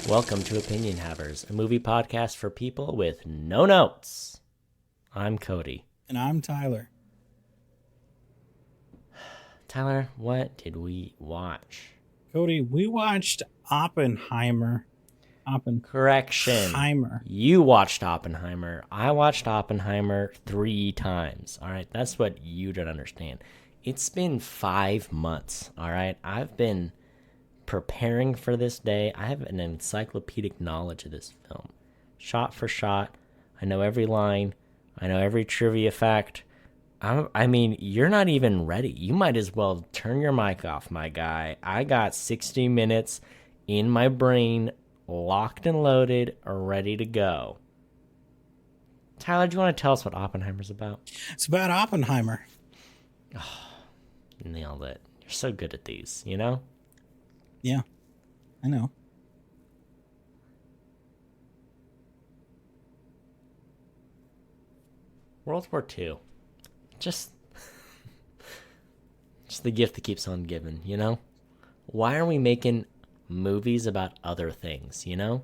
Welcome to Opinion Havers, a movie podcast for people with no notes. I'm Cody. And I'm Tyler. Tyler, what did we watch? Cody, we watched Oppenheimer. Correction. You watched Oppenheimer. I watched Oppenheimer 3 times. All right, that's what you don't understand. It's been 5 months. All right, I've been preparing for this day. I have an encyclopedic knowledge of this film, shot for shot. I know every line. I know every trivia fact. I mean, you're not even ready. You might as well turn your mic off, my guy. I got 60 minutes in my brain, locked and loaded, ready to go. Tyler, do you want to tell us what Oppenheimer's about? It's about Oppenheimer. Oh, nailed it. You're so good at these, you know? Yeah, I know. World War II. Just the gift that keeps on giving, you know? Why are we making movies about other things, you know?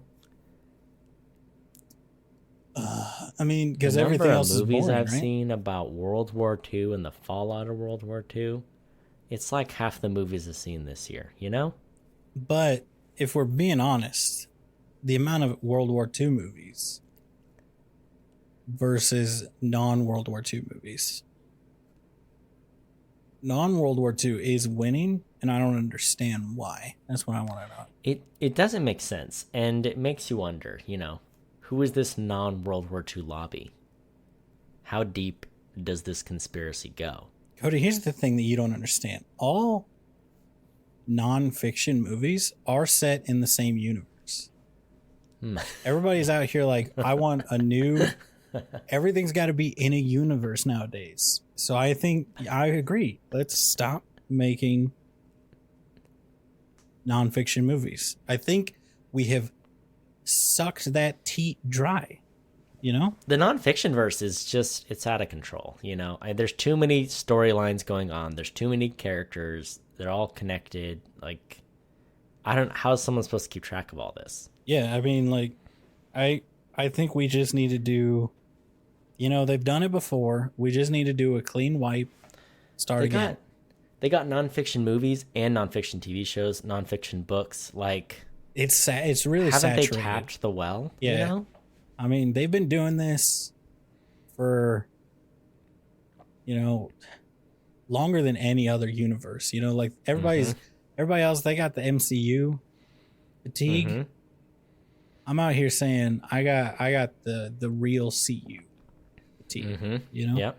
I mean, because everything else is boring, movies I've right? seen about World War II and the fallout of World War II, it's like half the movies I've seen this year, you know? But if we're being honest, the amount of World War II movies versus non-World War II movies. Non-World War II is winning, and I don't understand why. That's what I want to know. It doesn't make sense, and it makes you wonder, you know, who is this non-World War II lobby? How deep does this conspiracy go? Cody, here's the thing that you don't understand. All non-fiction movies are set in the same universe. Everybody's out here like, I want a new... Everything's got to be in a universe nowadays. So I think I agree. Let's stop making non-fiction movies. I think we have sucked that teat dry, you know? The non-fiction verse is just, it's out of control, you know? There's too many storylines going on. There's too many characters. They're all connected. Like, how is someone supposed to keep track of all this? Yeah, I mean, like, I think we just need to do, you know, they've done it before. We just need to do a clean wipe, start again. They got non-fiction movies and non-fiction TV shows, non-fiction books. Like, it's really haven't saturated. they tapped the well? Yeah. You know? I mean, they've been doing this for, you know, longer than any other universe. You know, like everybody else, they got the MCU fatigue. Mm-hmm. I'm out here saying I got the real CU fatigue. You know? Yep.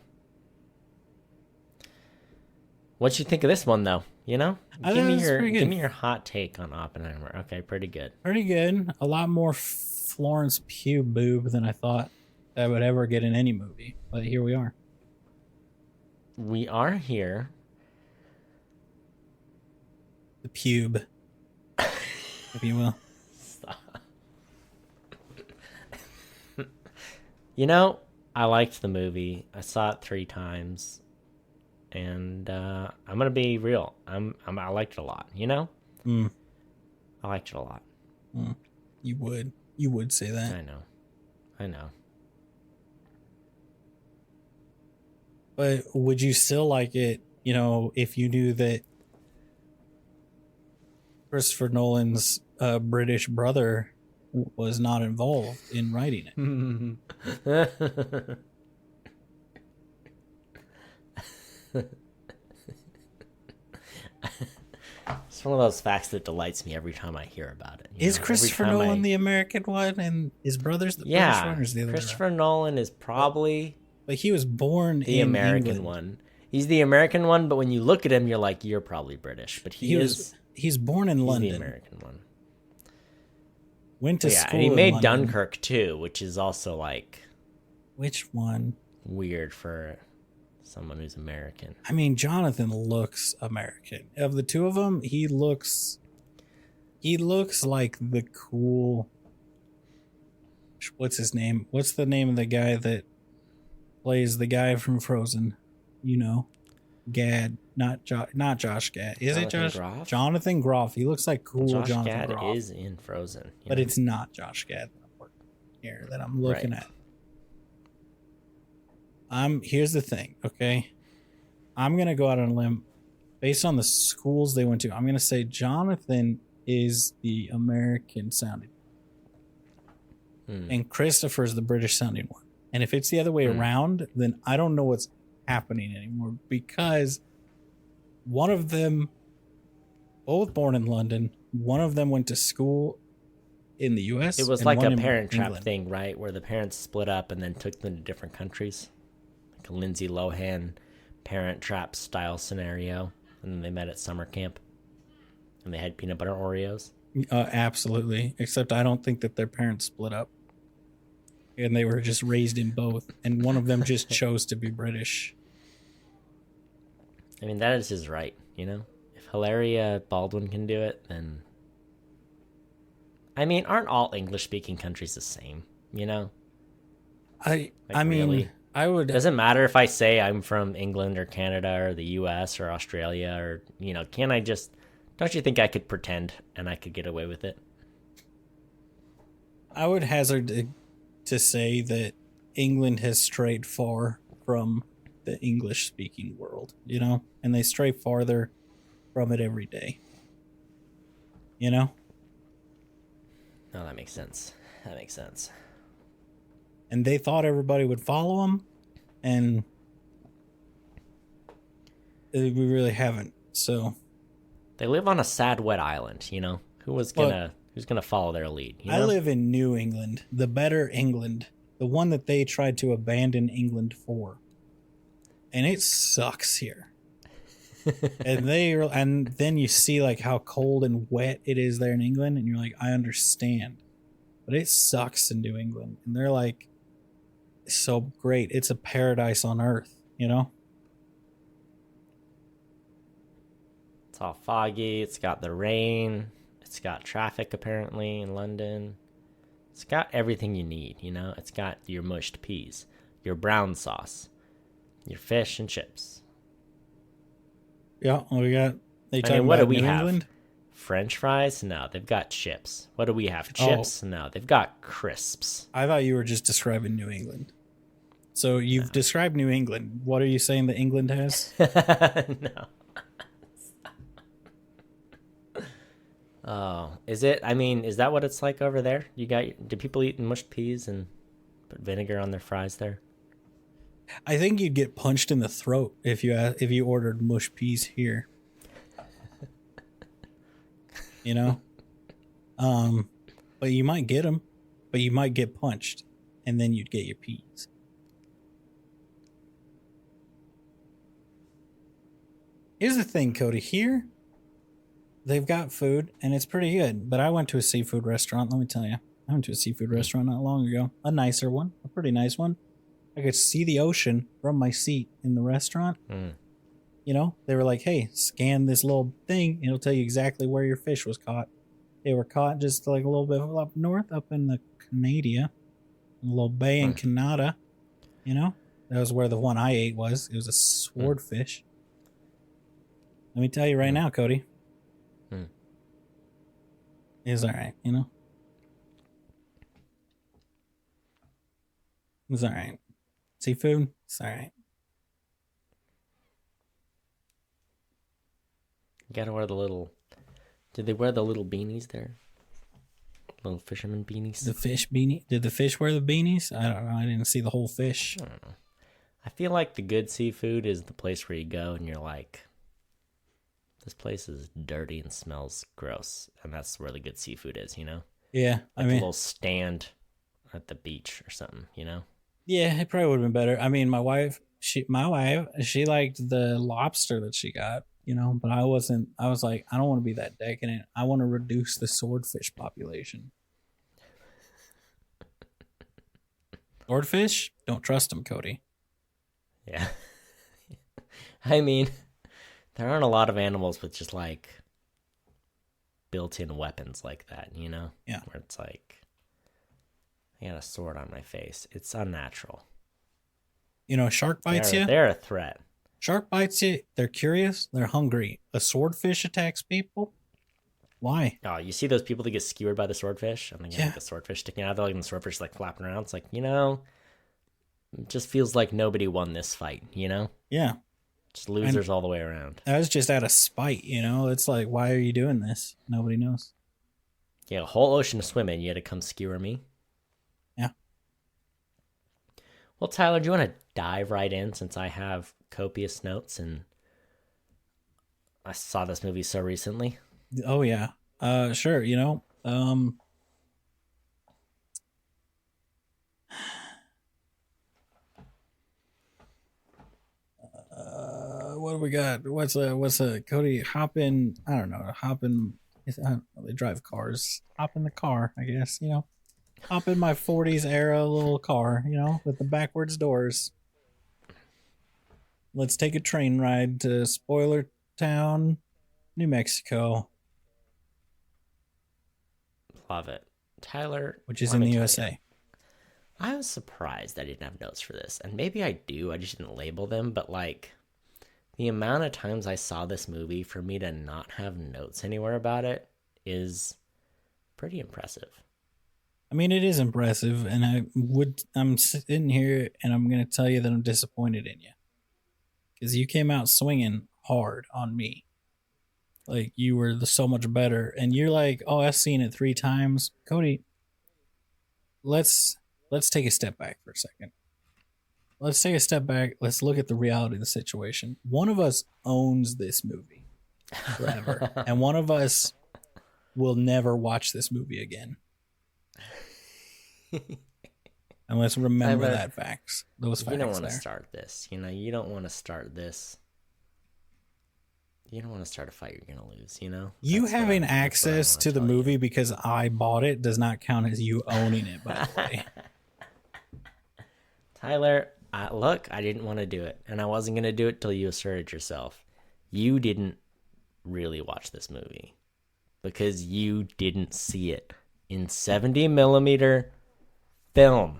What you think of this one though? You know? Give me your hot take on Oppenheimer. Okay, pretty good. Pretty good. A lot more Florence Pugh boob than I thought I would ever get in any movie. But here we are. We are here. The pube, if you will. Stop. You know, I liked the movie. I saw it 3 times. And I'm gonna be real. I liked it a lot. You know, I liked it a lot. You would say that. I know. But would you still like it? You know, if you knew that Christopher Nolan's British brother was not involved in writing it. It's one of those facts that delights me every time I hear about it. Is Christopher Nolan the American one and his brother's the British one? Or is the other Christopher Nolan is probably... But he was born the in American England. one. He's the American one, but when you look at him, you're like, you're probably British. But he's born in London. The American one. Went to school and he made London. Dunkirk too, which is also like... Which one? Weird for someone who's American. I mean, Jonathan looks American. Of the two of them, he looks like the cool... What's his name? What's the name of the guy that plays the guy from Frozen? You know. Gad, not Josh Gad. Is it Jonathan Josh? Groff? Jonathan Groff. He looks like cool Josh Jonathan Gad Groff. is in Frozen. But it's not Josh Gad here that I'm looking at. Here's the thing, okay? I'm gonna go out on a limb based on the schools they went to. I'm gonna say Jonathan is the American sounding, and Christopher's the British sounding one. And if it's the other way around, then I don't know what's happening anymore, because one of them, both born in London, one of them went to school in the US. It was and like one a in Parent Trap England. thing, right? Where the parents split up and then took them to different countries. Like a Lindsay Lohan Parent Trap style scenario. And then they met at summer camp. And they had peanut butter Oreos. Absolutely. Except I don't think that their parents split up. And they were just raised in both. And one of them just chose to be British. I mean, that is his right, you know? If Hilaria Baldwin can do it, then... I mean, aren't all English-speaking countries the same, you know? I mean, really? I would... Doesn't matter if I say I'm from England or Canada or the US or Australia or, you know, can I just... Don't you think I could pretend and I could get away with it? I would hazard to say that England has strayed far from the English-speaking world, you know? And they stray farther from it every day. You know? No, that makes sense. That makes sense. And they thought everybody would follow them, and we really haven't. So they live on a sad, wet island. You know, who's gonna follow their lead? You know? I live in New England, the better England, the one that they tried to abandon England for, and it sucks here. and then you see like how cold and wet it is there in England, and you're like, I understand, but it sucks in New England. And they're like, so great, it's a paradise on earth, you know? It's all foggy, it's got the rain, it's got traffic apparently in London. It's got everything you need, you know? It's got your mushed peas, your brown sauce, your fish and chips. Yeah, we got. I mean, what do we have? French fries? No, they've got chips. What do we have? Chips? Oh. No, they've got crisps. I thought you were just describing New England. So you've described New England. What are you saying that England has? No. Oh, is it? I mean, is that what it's like over there? Do people eat mushed peas and put vinegar on their fries there? I think you'd get punched in the throat if you ordered mush peas here. You know, but you might get them, but you might get punched, and then you'd get your peas. Here's the thing, Cody. Here, they've got food, and it's pretty good. But I went to a seafood restaurant. Let me tell you, I went to a seafood restaurant not long ago. A nicer one, a pretty nice one. I could see the ocean from my seat in the restaurant. You know, they were like, hey, scan this little thing. It'll tell you exactly where your fish was caught. They were caught just like a little bit up north, up in the Canada, a little bay in Canada. You know, that was where the one I ate was. It was a swordfish. Let me tell you right now, Cody. It's all right, you know? It's all right. Seafood, it's all right. You gotta wear the little... Did they wear the little beanies there? Little fisherman beanies? The fish beanie? Did the fish wear the beanies? I don't know. I didn't see the whole fish. I don't know. I feel like the good seafood is the place where you go and you're like, this place is dirty and smells gross. And that's where the good seafood is, you know? Yeah. Like a little stand at the beach or something, you know? Yeah, it probably would have been better. I mean, my wife, she liked the lobster that she got, you know, but I was like, I don't want to be that decadent. I want to reduce the swordfish population. Swordfish? Don't trust them, Cody. Yeah. I mean, there aren't a lot of animals with just like built-in weapons like that, you know? Yeah. Where it's like, I got a sword on my face. It's unnatural. You know, shark bites you. They're a threat. Shark bites you. They're curious. They're hungry. A swordfish attacks people. Why? Oh, you see those people that get skewered by the swordfish? And they get Yeah. like the swordfish sticking out of there, like, and the swordfish like flapping around. It's like, it just feels like nobody won this fight, Yeah. Just losers all the way around. That was just out of spite, It's like, why are you doing this? Nobody knows. Yeah, a whole ocean to swim in. You had to come skewer me. Yeah. Well, Tyler, do you want to dive right in since I have copious notes and I saw this movie so recently? Oh yeah. Sure. What do we got? What's a Cody hop in? I don't know. Hop in. They drive cars. Hop in the car. I guess Hop in my '40s era little car. With the backwards doors. Let's take a train ride to Spoiler Town, New Mexico. Love it. Tyler, which is in the USA. I was surprised I didn't have notes for this. And maybe I do. I just didn't label them. But the amount of times I saw this movie for me to not have notes anywhere about it is pretty impressive. I mean, it is impressive. And I'm sitting here and I'm going to tell you that I'm disappointed in you. Because you came out swinging hard on me. Like, you were so much better. And you're like, oh, I've seen it 3 times. Cody, let's take a step back for a second. Let's take a step back. Let's look at the reality of the situation. One of us owns this movie forever. And one of us will never watch this movie again. And let's remember those facts. You don't want to start this. You don't want to start this. You don't want to start a fight you're going to lose, You having access to the movie because I bought it does not count as you owning it, by the way. Tyler, look, I didn't want to do it. And I wasn't going to do it till you asserted yourself. You didn't really watch this movie because you didn't see it in 70 millimeter film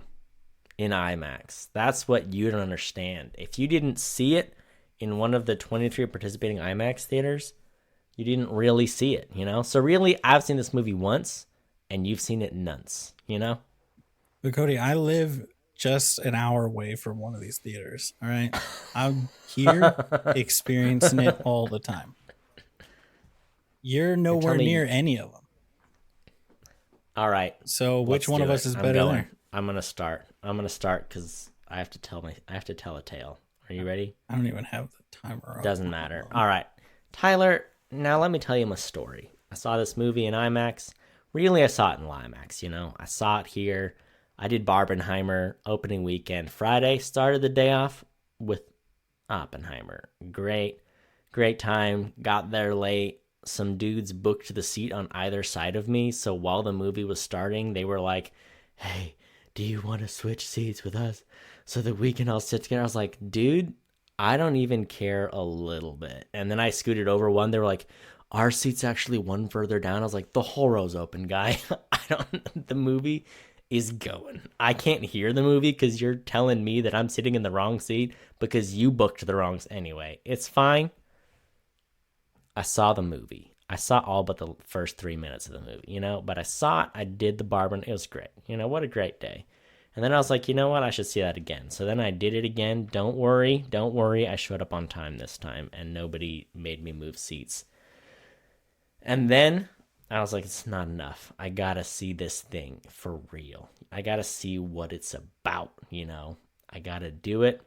in IMAX. That's what you don't understand. If you didn't see it in one of the 23 participating IMAX theaters, you didn't really see it, So really, I've seen this movie once, and you've seen it nonce, But Cody, I live just an hour away from one of these theaters, all right? I'm here experiencing it all the time. You're nowhere near any of them. All right. So which one of us is better there? I'm gonna start because I have to tell a tale. Are you ready? I don't even have the timer on. Doesn't matter. All right, Tyler. Now let me tell you my story. I saw this movie in IMAX. Really, I saw it in IMAX. I saw it here. I did Barbenheimer opening weekend. Friday started the day off with Oppenheimer. Great time. Got there late. Some dudes booked the seat on either side of me. So while the movie was starting, they were like, "Hey, do you want to switch seats with us so that we can all sit together?" I was like, dude, I don't even care a little bit. And then I scooted over one. They were like, "Our seat's actually one further down." I was like, the whole row's open, guy. The movie is going. I can't hear the movie because you're telling me that I'm sitting in the wrong seat because you booked the wrongs anyway. It's fine. I saw the movie. I saw all but the first 3 minutes of the movie, but I saw it. I did the Barbara. It was great. What a great day. And then I was like, you know what? I should see that again. So then I did it again. Don't worry. I showed up on time this time and nobody made me move seats. And then I was like, it's not enough. I gotta see this thing for real. I gotta see what it's about, I gotta do it.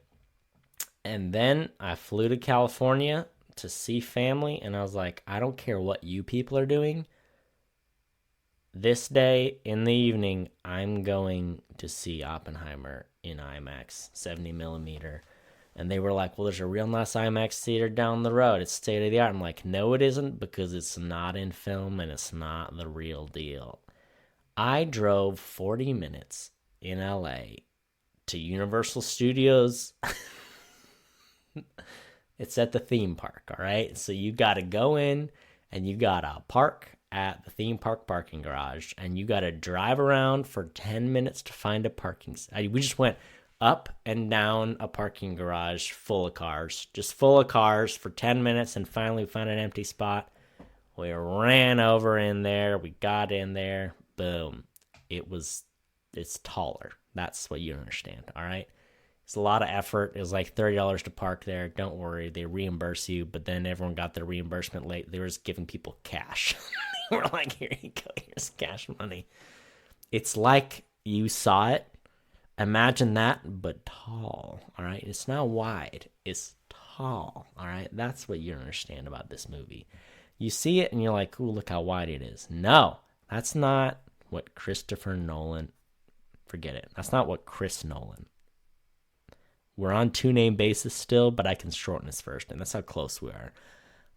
And then I flew to California to see family, and I was like, I don't care what you people are doing. This day in the evening, I'm going to see Oppenheimer in IMAX, 70 millimeter. And they were like, well, there's a real nice IMAX theater down the road. It's state of the art. I'm like, no, it isn't, because it's not in film and it's not the real deal. I drove 40 minutes in LA to Universal Studios. It's at the theme park, all right? So you got to go in and you got to park at the theme park parking garage, and you got to drive around for 10 minutes to find a parking. We just went up and down a parking garage full of cars, just full of cars for 10 minutes, and finally found an empty spot. We ran over in there. We got in there. Boom. It's taller. That's what you understand. All right. It's a lot of effort. It was like $30 to park there. Don't worry. They reimburse you. But then everyone got their reimbursement late. They were just giving people cash. They were like, here you go. Here's cash money. It's like you saw it. Imagine that, but tall. All right. It's not wide. It's tall. All right. That's what you understand about this movie. You see it and you're like, ooh, look how wide it is. No, that's not what Christopher Nolan, forget it. That's not what Chris Nolan. We're on two-name basis still, but I can shorten his first name. That's how close we are.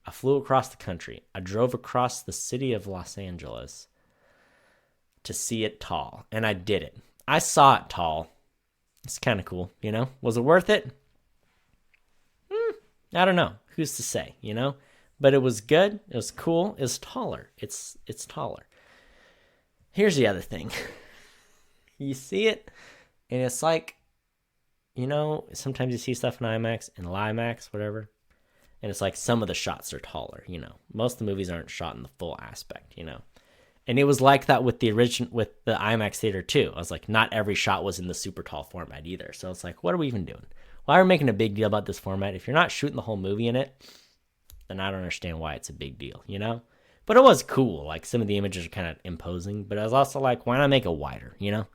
I flew across the country. I drove across the city of Los Angeles to see it tall, and I did it. I saw it tall. It's kind of cool, you know? Was it worth it? I don't know. Who's to say, you know? But it was good. It was cool. It was taller. It's taller. Here's the other thing. You see it, and it's like, you know, sometimes you see stuff in IMAX and IMAX, whatever, and it's like some of the shots are taller, you know. Most of the movies aren't shot in the full aspect, you know. And it was like that with the IMAX theater too. I was like, not every shot was in the super tall format either. So it's like, what are we even doing? Why are we making a big deal about this format? If you're not shooting the whole movie in it, then I don't understand why it's a big deal, you know? But it was cool. Like, some of the images are kind of imposing, but I was also like, why not make it wider, you know?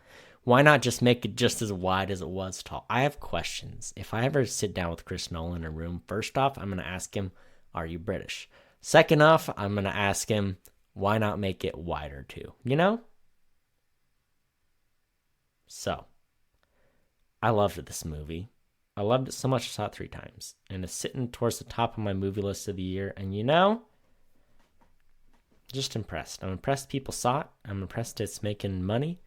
Why not just make it just as wide as it was tall? I have questions. If I ever sit down with Chris Nolan in a room, first off, I'm going to ask him, are you British? Second off, I'm going to ask him, why not make it wider too, you know? So, I loved this movie. I loved it so much I saw it 3 times. And it's sitting towards the top of my movie list of the year. And you know, just impressed. I'm impressed people saw it. I'm impressed it's making money.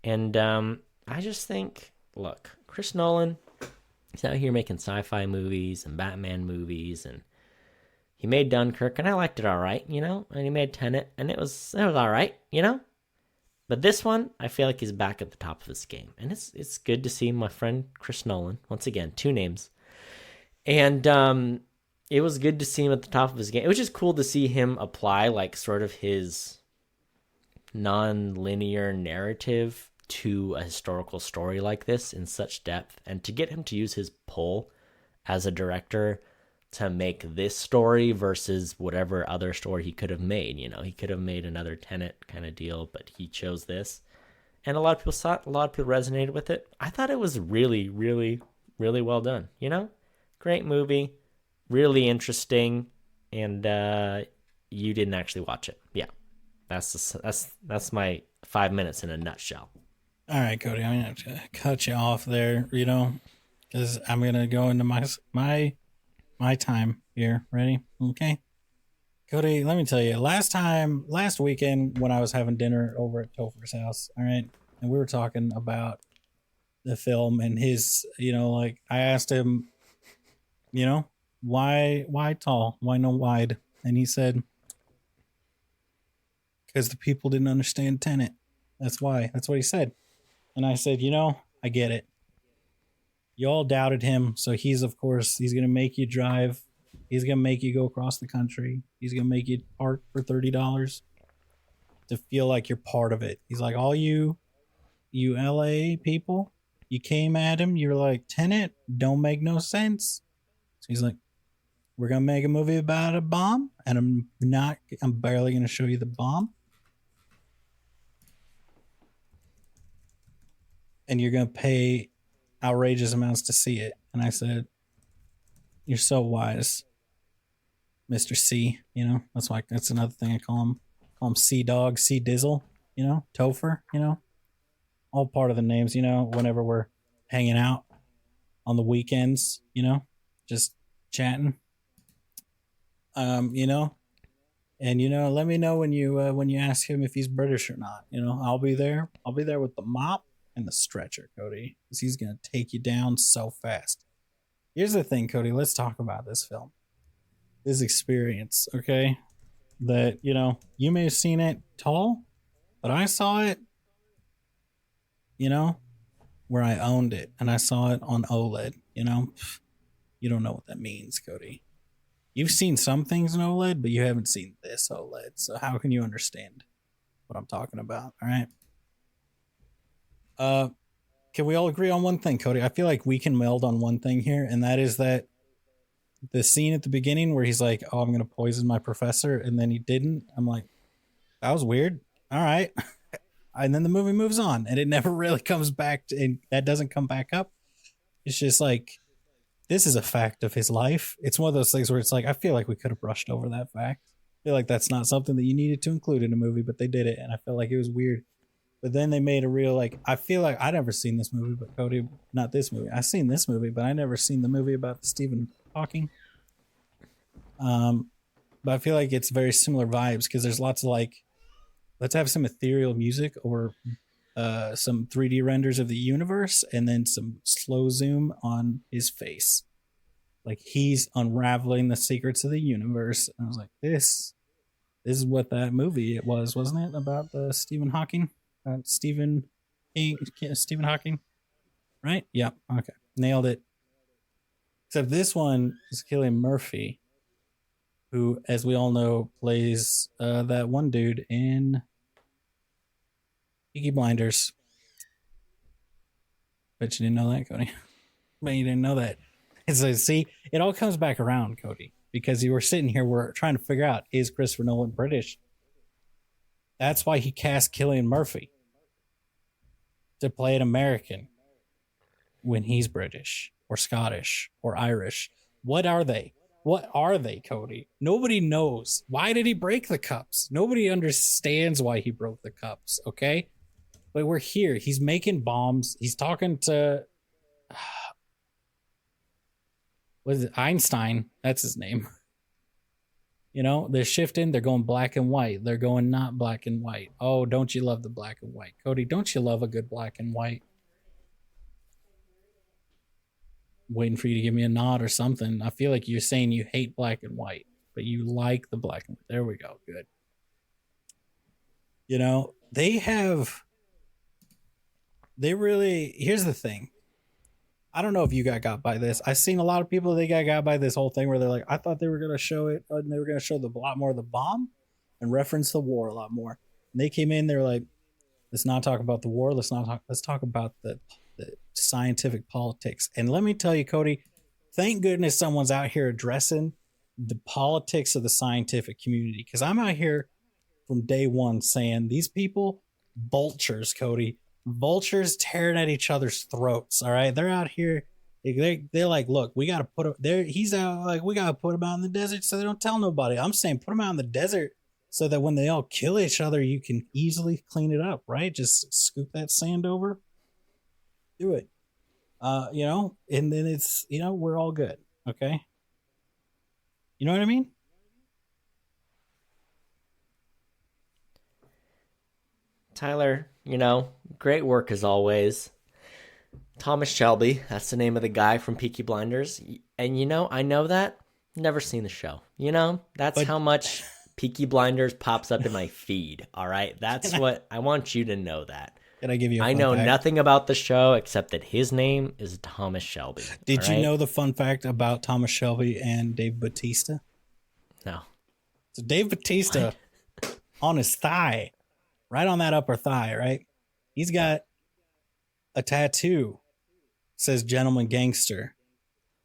And I just think, look, Chris Nolan, he's out here making sci-fi movies and Batman movies. And he made Dunkirk, and I liked it all right, you know? And he made Tenet, and it was all right, you know? But this one, I feel like he's back at the top of his game. And it's good to see my friend Chris Nolan. Once again, 2 names. And it was good to see him at the top of his game. It was just cool to see him apply, like, sort of his non-linear narrative to a historical story like this in such depth. And to get him to use his pull as a director to make this story versus whatever other story he could have made. You know, he could have made another Tenet kind of deal, but he chose this. And a lot of people saw it. A lot of people resonated with it. I thought it was really, really, really well done. You know, great movie, really interesting. And you didn't actually watch it. Yeah, that's my 5 minutes in a nutshell. All right, Cody, I'm going to cut you off there, you know, because I'm going to go into my time here. Ready? Okay. Cody, let me tell you, last weekend when I was having dinner over at Topher's house, all right, and we were talking about the film and his, you know, like, I asked him, you know, why tall? Why no wide? And he said, because the people didn't understand Tenet. That's why. That's what he said. And I said, you know, I get it. You all doubted him, so he's going to make you drive. He's going to make you go across the country. He's going to make you park for $30 to feel like you're part of it. He's like, all you LA people, you came at him. You're like, Tenet don't make no sense. So he's like, we're going to make a movie about a bomb, and I'm barely going to show you the bomb. And you're going to pay outrageous amounts to see it. And I said, you're so wise, Mr. C. You know, that's another thing I call him C Dog, C Dizzle, you know, Topher, you know, all part of the names, you know, whenever we're hanging out on the weekends, you know, just chatting, you know, and, you know, let me know when you ask him if he's British or not, you know, I'll be there with the mop and the stretcher, Cody, because he's going to take you down so fast. Here's the thing, Cody. Let's talk about this film. This experience, okay? That, you know, you may have seen it tall, but I saw it, you know, where I owned it and I saw it on OLED. You know, you don't know what that means, Cody. You've seen some things in OLED, but you haven't seen this OLED. So how can you understand what I'm talking about? All right. Can we all agree on one thing, Cody? I feel like we can meld on one thing here, and that is that the scene at the beginning where he's like, "Oh, I'm gonna poison my professor," and then he didn't. I'm like, that was weird. All right. And then the movie moves on, and it never really comes back, and that doesn't come back up. It's just like, this is a fact of his life. It's one of those things where it's like, I feel like we could have brushed over that fact. I feel like that's not something that you needed to include in a movie, but they did it, and I felt like it was weird. But then they made a real, like, I feel like I never seen this movie, but Cody, not this movie. I seen this movie, but I never seen the movie about Stephen Hawking. But I feel like it's very similar vibes because there's lots of like, let's have some ethereal music or some 3D renders of the universe and then some slow zoom on his face. Like he's unraveling the secrets of the universe. And I was like, this is what that movie it was, wasn't it? About the Stephen Hawking? Stephen Hawking, right? Yeah. Okay, nailed it. Except this one is Cillian Murphy, who, as we all know, plays that one dude in Peaky Blinders. Bet you didn't know that, Cody. Bet you didn't know that. And so, see, it all comes back around, Cody, because you were sitting here, we're trying to figure out, is Christopher Nolan British? That's why he cast Cillian Murphy to play an American when he's British or Scottish or Irish. What are they? What are they, Cody? Nobody knows. Why did he break the cups? Nobody understands why he broke the cups, okay? But we're here. He's making bombs. He's talking to... what is it? Einstein. That's his name. You know, they're shifting. They're going black and white. They're going not black and white. Oh, don't you love the black and white? Cody, don't you love a good black and white? Waiting for you to give me a nod or something. I feel like you're saying you hate black and white, but you like the black and white. There we go. Good. You know, here's the thing. I don't know if you got by this. I've seen a lot of people, they got by this whole thing where they're like, I thought they were going to show it, and they were going to show a lot more of the bomb and reference the war a lot more. And they came in, they were like, let's not talk about the war. Let's talk about the scientific politics. And let me tell you, Cody, thank goodness someone's out here addressing the politics of the scientific community. Because I'm out here from day one saying these people, vultures, Cody, vultures tearing at each other's throats. All right, they're out here. They're like, look, we got to put him there. He's out like, we got to put him out in the desert so they don't tell nobody. I'm saying put him out in the desert so that when they all kill each other, you can easily clean it up, right? Just scoop that sand over. Do it. You know, and then it's, you know, we're all good. Okay. You know what I mean? Tyler, you know, great work as always. Thomas Shelby, that's the name of the guy from Peaky Blinders. And, you know, I know that. Never seen the show. You know, that's how much Peaky Blinders pops up in my feed. All right. That's what I want you to know that. Can I give you a I fun know fact? nothing about the show except that his name is Thomas Shelby. Did you know the fun fact about Thomas Shelby and Dave Bautista? No. So Dave Bautista on his thigh, right on that upper thigh, right? He's got a tattoo says gentleman gangster.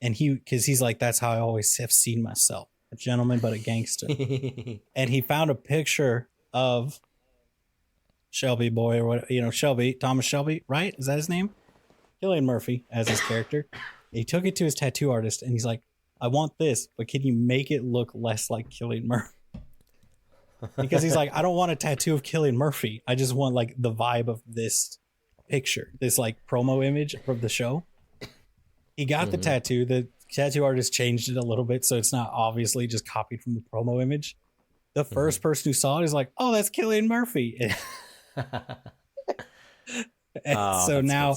And because he's like, that's how I always have seen myself. A gentleman, but a gangster. And he found a picture of Shelby boy or what, you know, Shelby, Thomas Shelby, right? Is that his name? Cillian Murphy as his character. He took it to his tattoo artist and he's like, I want this, but can you make it look less like Cillian Murphy? Because he's like, I don't want a tattoo of Cillian Murphy. I just want like the vibe of this picture, this like promo image from the show. He got the tattoo. The tattoo artist changed it a little bit, so it's not obviously just copied from the promo image. The first person who saw it is like, oh, that's Cillian Murphy. So now,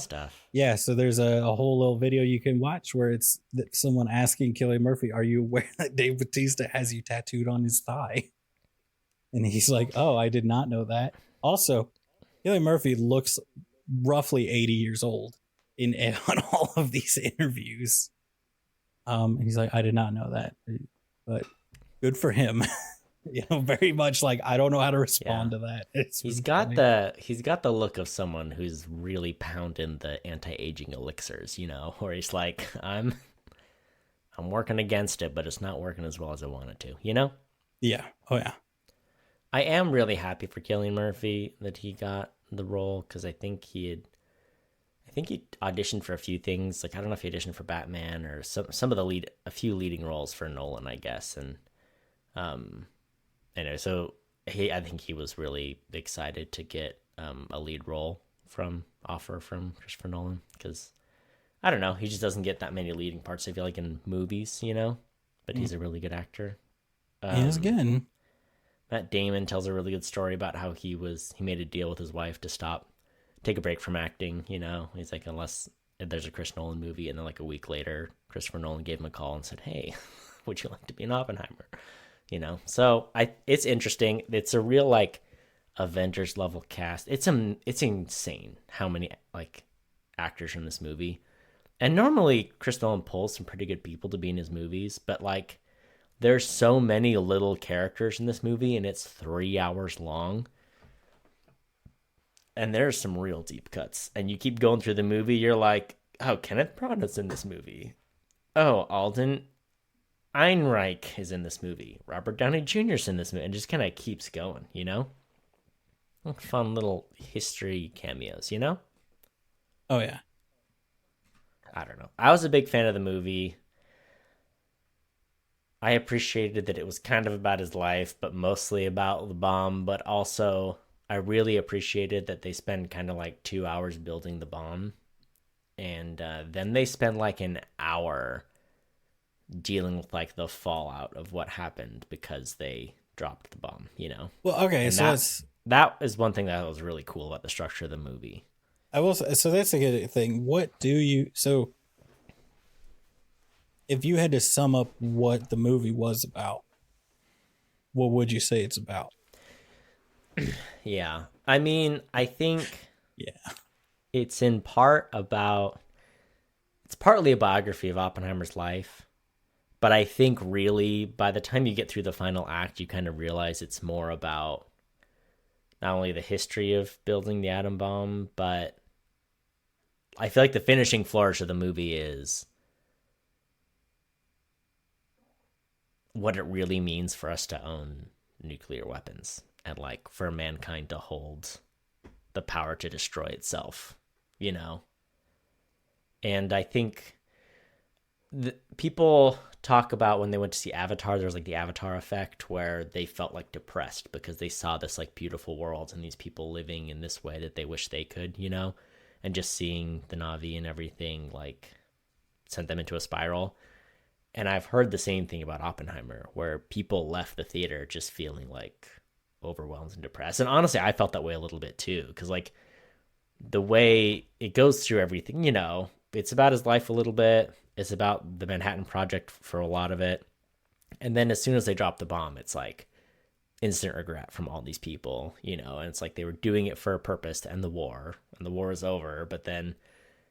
yeah, so there's a whole little video you can watch where it's someone asking Cillian Murphy, are you aware that Dave Bautista has you tattooed on his thigh? And he's like, oh, I did not know that. Also, Cillian Murphy looks roughly 80 years old. in on all of these interviews. He's like, I did not know that, but good for him. Very much like I don't know how to Yeah. respond to that. It's He's been got funny. the look of someone who's really pounding the anti-aging elixirs, where he's like, I'm working against it, but it's not working as well as I want it to. Yeah. Oh yeah. I am really happy for Cillian Murphy that he got the role because I think he auditioned for a few things. Like I don't know if he auditioned for Batman or some of a few leading roles for Nolan, I guess. And um, anyway, so I think he was really excited to get a lead role offer from Christopher Nolan because I don't know, he just doesn't get that many leading parts. I feel like in movies. But he's a really good actor. He is Um, good. Matt Damon tells a really good story about how he made a deal with his wife to take a break from acting. He's like, unless there's a Chris Nolan movie, and then like a week later, Christopher Nolan gave him a call and said, "Hey, would you like to be an Oppenheimer?" So it's interesting. It's a real like Avengers level cast. It's insane how many like actors in this movie. And normally Chris Nolan pulls some pretty good people to be in his movies, but like there's so many little characters in this movie, and it's 3 hours long. And there's some real deep cuts. And you keep going through the movie, you're like, oh, Kenneth Branagh's in this movie. Oh, Alden Ehrenreich is in this movie. Robert Downey Jr.'s in this movie. And just kind of keeps going. Fun little history cameos. Oh yeah. I don't know. I was a big fan of the movie. I appreciated that it was kind of about his life, but mostly about the bomb. But also, I really appreciated that they spend kind of like 2 hours building the bomb. And then they spend like an hour dealing with like the fallout of what happened because they dropped the bomb. Well, okay, And so that is one thing that was really cool about the structure of the movie. I will say, so that's a good thing. If you had to sum up what the movie was about, what would you say it's about? Yeah. I mean, I think Yeah. it's partly a biography of Oppenheimer's life, but I think really by the time you get through the final act, you kind of realize it's more about not only the history of building the atom bomb, but I feel like the finishing flourish of the movie is what it really means for us to own nuclear weapons and like for mankind to hold the power to destroy itself. And I think people talk about when they went to see Avatar, there was like the Avatar effect where they felt like depressed because they saw this like beautiful world and these people living in this way that they wish they could. And just seeing the Na'vi and everything like sent them into a spiral. And I've heard the same thing about Oppenheimer, where people left the theater just feeling like overwhelmed and depressed. And honestly, I felt that way a little bit too, because like the way it goes through everything, it's about his life a little bit. It's about the Manhattan Project for a lot of it. And then as soon as they drop the bomb, it's like instant regret from all these people, and it's like they were doing it for a purpose to end the war, and the war is over. But then,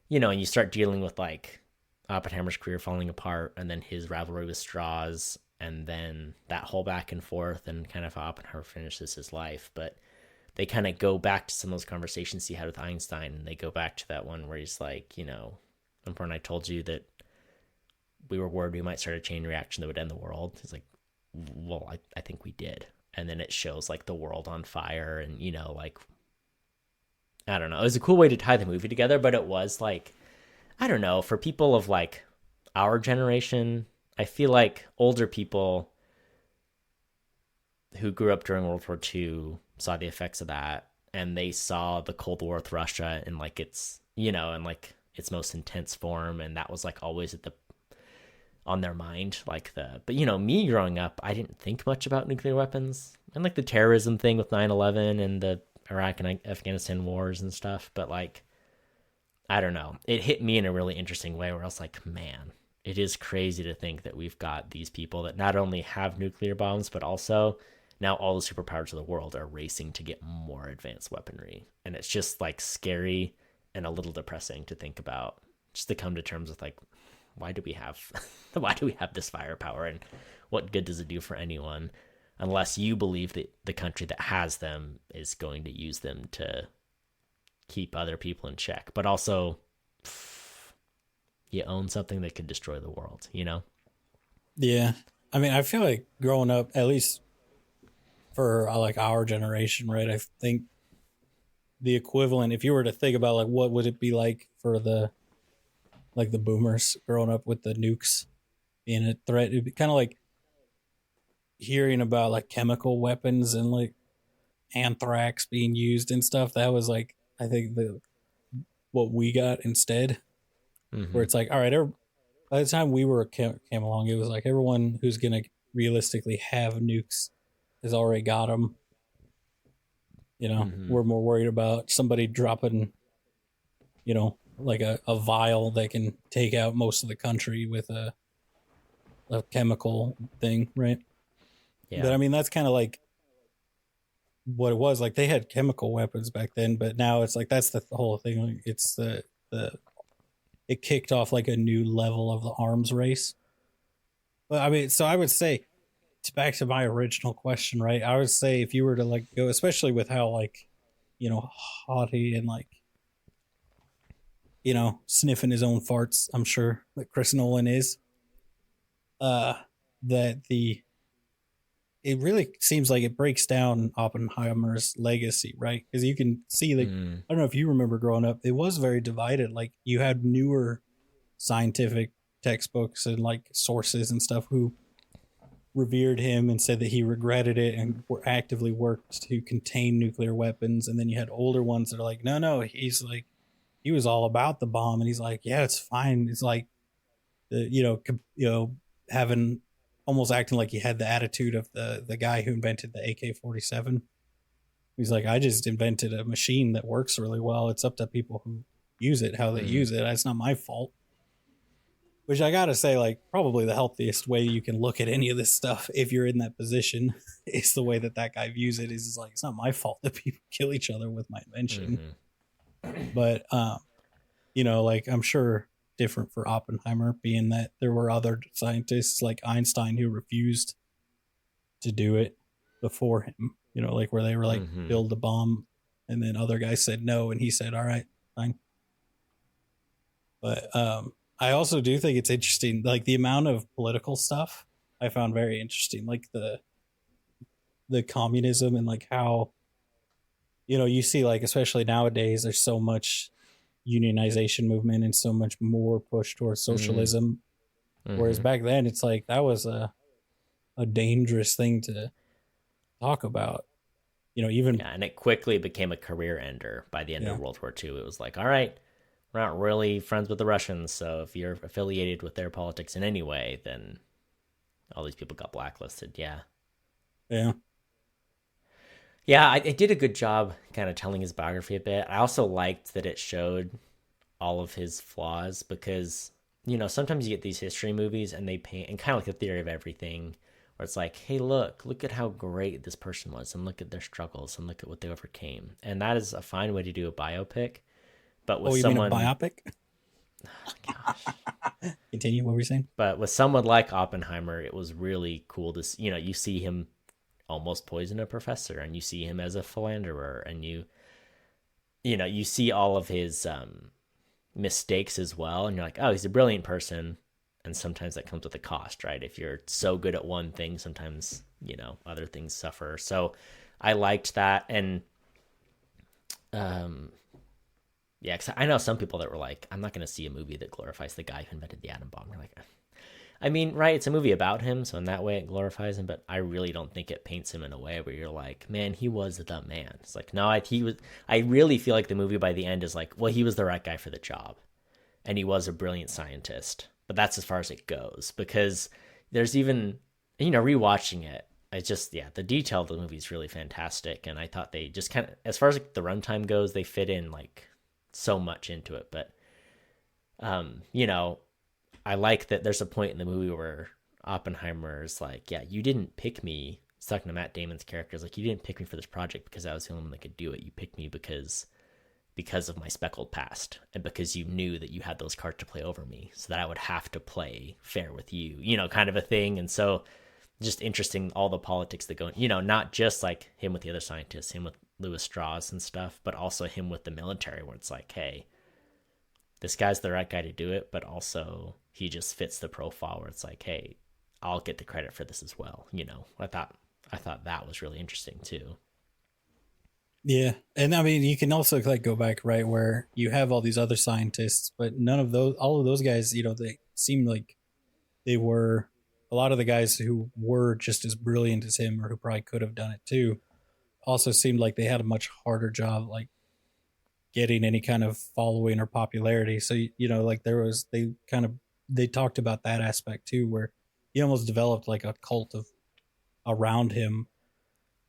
and you start dealing with like Oppenheimer's career falling apart, and then his rivalry with Strauss, and then that whole back and forth, and kind of how Oppenheimer finishes his life. But they kind of go back to some of those conversations he had with Einstein, and they go back to that one where he's like, remember I told you that we were worried we might start a chain reaction that would end the world? He's like, well, I think we did. And then it shows like the world on fire, and like I don't know. It was a cool way to tie the movie together, but it was like, I don't know, for people of like our generation, I feel like older people who grew up during World War II saw the effects of that, and they saw the Cold War with Russia in like in like its most intense form, and that was like always on their mind. But me growing up, I didn't think much about nuclear weapons and like the terrorism thing with 9/11 and the Iraq and Afghanistan wars and stuff. But like, I don't know, it hit me in a really interesting way where I was like, man, it is crazy to think that we've got these people that not only have nuclear bombs, but also now all the superpowers of the world are racing to get more advanced weaponry. And it's just like scary and a little depressing to think about, just to come to terms with like, why do we have why do we have this firepower, and what good does it do for anyone, unless you believe that the country that has them is going to use them to keep other people in check. But also, you own something that could destroy the world, you know? Yeah. I mean, I feel like growing up, at least for like our generation, right? I think the equivalent, if you were to think about like what would it be like for the boomers growing up with the nukes being a threat, it'd be kind of like hearing about like chemical weapons and like anthrax being used and stuff. That was like, I think the what we got instead, where it's like, all right, by the time we were came along, it was like everyone who's gonna realistically have nukes has already got them. You know, we're more worried about somebody dropping, you know, like a vial that can take out most of the country with a chemical thing, right? Yeah. But I mean, that's kind of like what it was. Like they had chemical weapons back then, but now it's like that's the whole thing. Like, it's the it kicked off like a new level of the arms race. But I mean, so I would say it's back to my original question, right? I would say if you were to like go, especially with how like, you know, haughty and like, you know, sniffing his own farts, I'm sure that Chris Nolan is, that it really seems like it breaks down Oppenheimer's legacy, right? Because you can see like, I don't know if you remember growing up, it was very divided. Like you had newer scientific textbooks and like sources and stuff who revered him and said that he regretted it and actively worked to contain nuclear weapons. And then you had older ones that are like, no, he's like, he was all about the bomb. And he's like, yeah, it's fine. It's like, having almost acting like he had the attitude of the guy who invented the AK-47. He's like, I just invented a machine that works really well. It's up to people who use it, how they use it. It's not my fault. Which I gotta say, like, probably the healthiest way you can look at any of this stuff if you're in that position is the way that guy views it. Is like, it's not my fault that people kill each other with my invention. But like I'm sure different for Oppenheimer, being that there were other scientists like Einstein who refused to do it before him, you know, like where they were like, build the bomb, and then other guys said no, and he said, all right, fine. But I also do think it's interesting, like the amount of political stuff I found very interesting, like the communism and like how, you know, you see like, especially nowadays, there's so much unionization movement and so much more push towards socialism. Whereas back then it's like, that was a dangerous thing to talk about, you know, even. Yeah, and it quickly became a career ender by the end of World War II. It was like, all right, we're not really friends with the Russians, so if you're affiliated with their politics in any way, then all these people got blacklisted. Yeah. It did a good job kind of telling his biography a bit. I also liked that it showed all of his flaws, because, you know, sometimes you get these history movies and they paint, and kind of like The Theory of Everything, where it's like, hey, look at how great this person was, and look at their struggles, and look at what they overcame. And that is a fine way to do a biopic. But with someone, mean a biopic? Oh, gosh. Continue. What were you saying? But with someone like Oppenheimer, it was really cool to, you know, you see him almost poison a professor, and you see him as a philanderer, and you see all of his mistakes as well, and you're like, oh, he's a brilliant person. And sometimes that comes with a cost, right? If you're so good at one thing, sometimes, you know, other things suffer. So I liked that. And yeah, because I know some people that were like, I'm not going to see a movie that glorifies the guy who invented the atom bomb. We're like, I mean, right, it's a movie about him, so in that way it glorifies him, but I really don't think it paints him in a way where you're like, man, he was the man. It's like, no, I really feel like the movie by the end is like, well, he was the right guy for the job, and he was a brilliant scientist, but that's as far as it goes, because there's even, you know, rewatching it, it's just, the detail of the movie is really fantastic, and I thought they just kind of, as far as like the runtime goes, they fit in like so much into it, but you know, I like that there's a point in the movie where Oppenheimer's like, yeah, you didn't pick me. He's talking to Matt Damon's character. Like, you didn't pick me for this project because I was the only one that could do it. You picked me because because of my speckled past and because you knew that you had those cards to play over me, so that I would have to play fair with you, kind of a thing. And so just interesting, all the politics that go, not just like him with the other scientists, him with Lewis Strauss and stuff, but also him with the military, where it's like, hey, this guy's the right guy to do it, but also he just fits the profile where it's like, hey, I'll get the credit for this as well. I thought that was really interesting too. Yeah. And I mean, you can also like go back, right, where you have all these other scientists, but all of those guys, they seemed like they were, a lot of the guys who were just as brilliant as him or who probably could have done it too, also seemed like they had a much harder job, like getting any kind of following or popularity. So, like they talked about that aspect too, where he almost developed like a cult of around him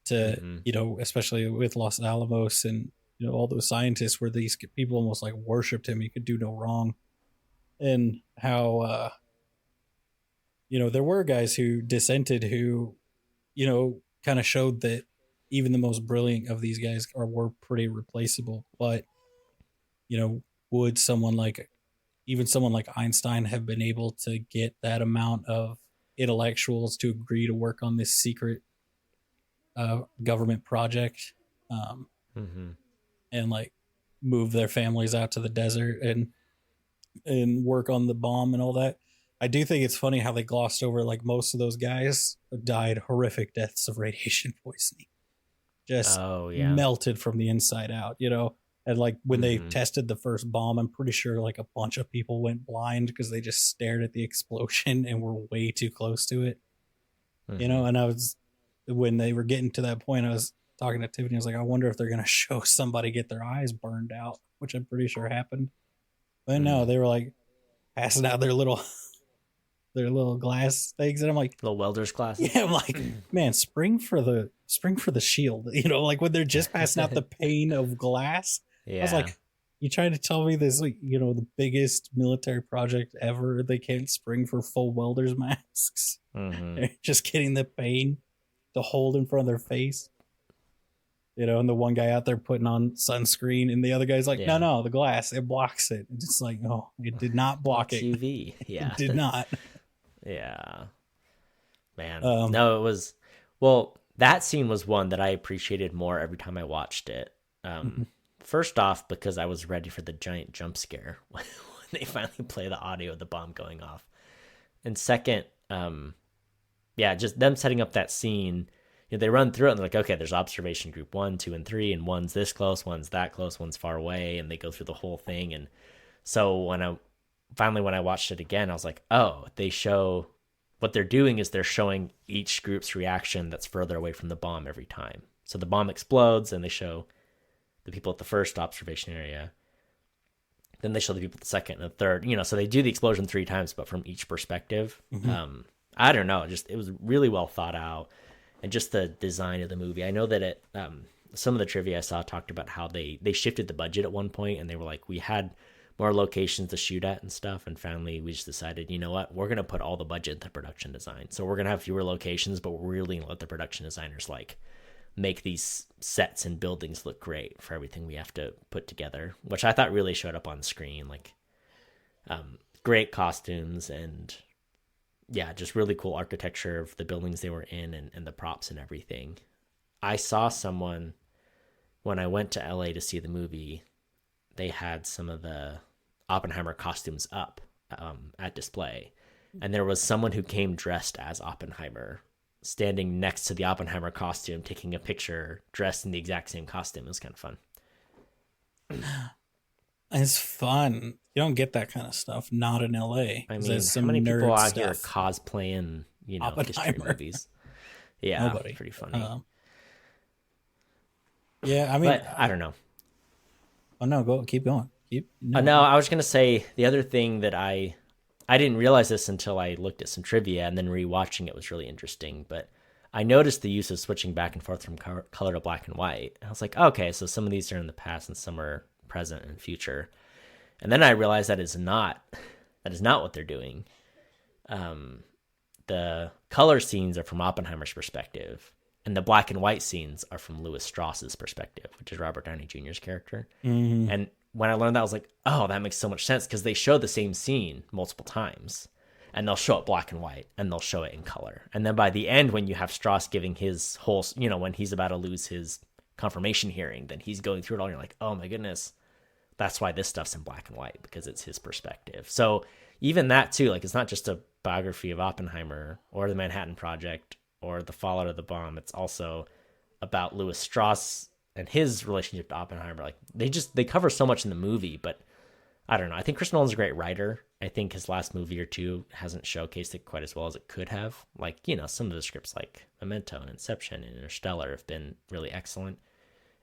to, especially with Los Alamos and, all those scientists where these people almost like worshiped him. He could do no wrong. And how, there were guys who dissented who, kind of showed that even the most brilliant of these guys were pretty replaceable. But, would someone like Einstein have been able to get that amount of intellectuals to agree to work on this secret government project, and like move their families out to the desert and work on the bomb and all that? I do think it's funny how they glossed over like most of those guys died horrific deaths of radiation poisoning, just melted from the inside out, And like when they tested the first bomb, I'm pretty sure like a bunch of people went blind because they just stared at the explosion and were way too close to it. And when they were getting to that point, I was talking to Tiffany. I was like, I wonder if they're going to show somebody get their eyes burned out, which I'm pretty sure happened. But no, they were like passing out their little glass things, and I'm like, little welder's glasses. Yeah, I'm like, man, spring for the shield. Like when they're just passing out the pane of glass. Yeah. I was like, you trying to tell me this, like, the biggest military project ever, they can't spring for full welder's masks? They're just getting the pane to hold in front of their face. And the one guy out there putting on sunscreen, and the other guy's like, no, the glass, it blocks it. It's just like, no, it did not block it. UV. Yeah. It did not. Yeah. Man. No, it was, well, that scene was one that I appreciated more every time I watched it. First off, because I was ready for the giant jump scare when they finally play the audio of the bomb going off. And second, just them setting up that scene. They run through it and they're like, okay, there's observation group 1, 2, and 3, and one's this close, one's that close, one's far away, and they go through the whole thing. And so when I watched it again, I was like, oh, they show what they're doing is they're showing each group's reaction that's further away from the bomb every time. So the bomb explodes and they show the people at the first observation area. Then they show the people at the second and the third, so they do the explosion 3 times, but from each perspective. I don't know, it was really well thought out. And just the design of the movie. I know that some of the trivia I saw talked about how they shifted the budget at one point, and they were like, we had more locations to shoot at and stuff, and finally we just decided, you know what, we're going to put all the budget into production design. So we're going to have fewer locations, but we're really going to let the production designers like make these sets and buildings look great for everything we have to put together, which I thought really showed up on screen. Like great costumes and just really cool architecture of the buildings they were in and the props and everything. I saw someone, when I went to LA to see the movie, they had some of the Oppenheimer costumes up at display. And there was someone who came dressed as Oppenheimer, standing next to the Oppenheimer costume, taking a picture, dressed in the exact same costume. It was kind of fun. It's fun. You don't get that kind of stuff, not in LA. I mean, how many people out here cosplaying, history movies? Yeah, nobody. Pretty funny. Yeah, I mean, but I don't know. Oh no, keep going. No, I was gonna say the other thing that I didn't realize this until I looked at some trivia, and then rewatching it was really interesting. But I noticed the use of switching back and forth from color to black and white. I was like, okay, so some of these are in the past and some are present and future. And then I realized that is not what they're doing. The color scenes are from Oppenheimer's perspective, And the black and white scenes are from Louis Strauss's perspective, which is Robert Downey Jr.'s character. Mm-hmm. And when I learned that, I was like, oh, that makes so much sense, because they show the same scene multiple times. And they'll show it black and white, and they'll show it in color. And then by the end, when you have Strauss giving his whole, when he's about to lose his confirmation hearing, then he's going through it all, and you're like, oh my goodness, that's why this stuff's in black and white, because it's his perspective. So even that too, like, it's not just a biography of Oppenheimer or the Manhattan Project or the fallout of the bomb. It's also about Louis Strauss and his relationship to Oppenheimer. Like, they cover so much in the movie, but I don't know. I think Chris Nolan's a great writer. I think his last movie or two hasn't showcased it quite as well as it could have. Like, some of the scripts like Memento and Inception and Interstellar have been really excellent.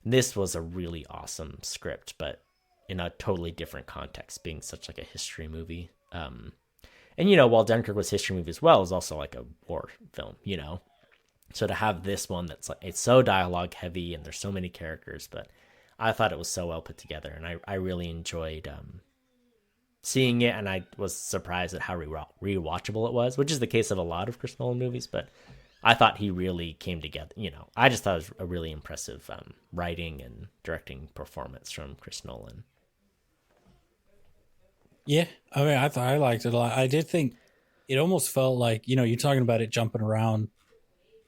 This was a really awesome script, but in a totally different context, being such like a history movie. And while Dunkirk was a history movie as well, it was also like a war film, So to have this one that's like, it's so dialogue heavy and there's so many characters, but I thought it was so well put together, and I really enjoyed seeing it, and I was surprised at how rewatchable it was, which is the case of a lot of Chris Nolan movies, but I thought he really came together. I just thought it was a really impressive writing and directing performance from Chris Nolan. Yeah, I mean, I liked it a lot. I did think it almost felt like, you're talking about it jumping around.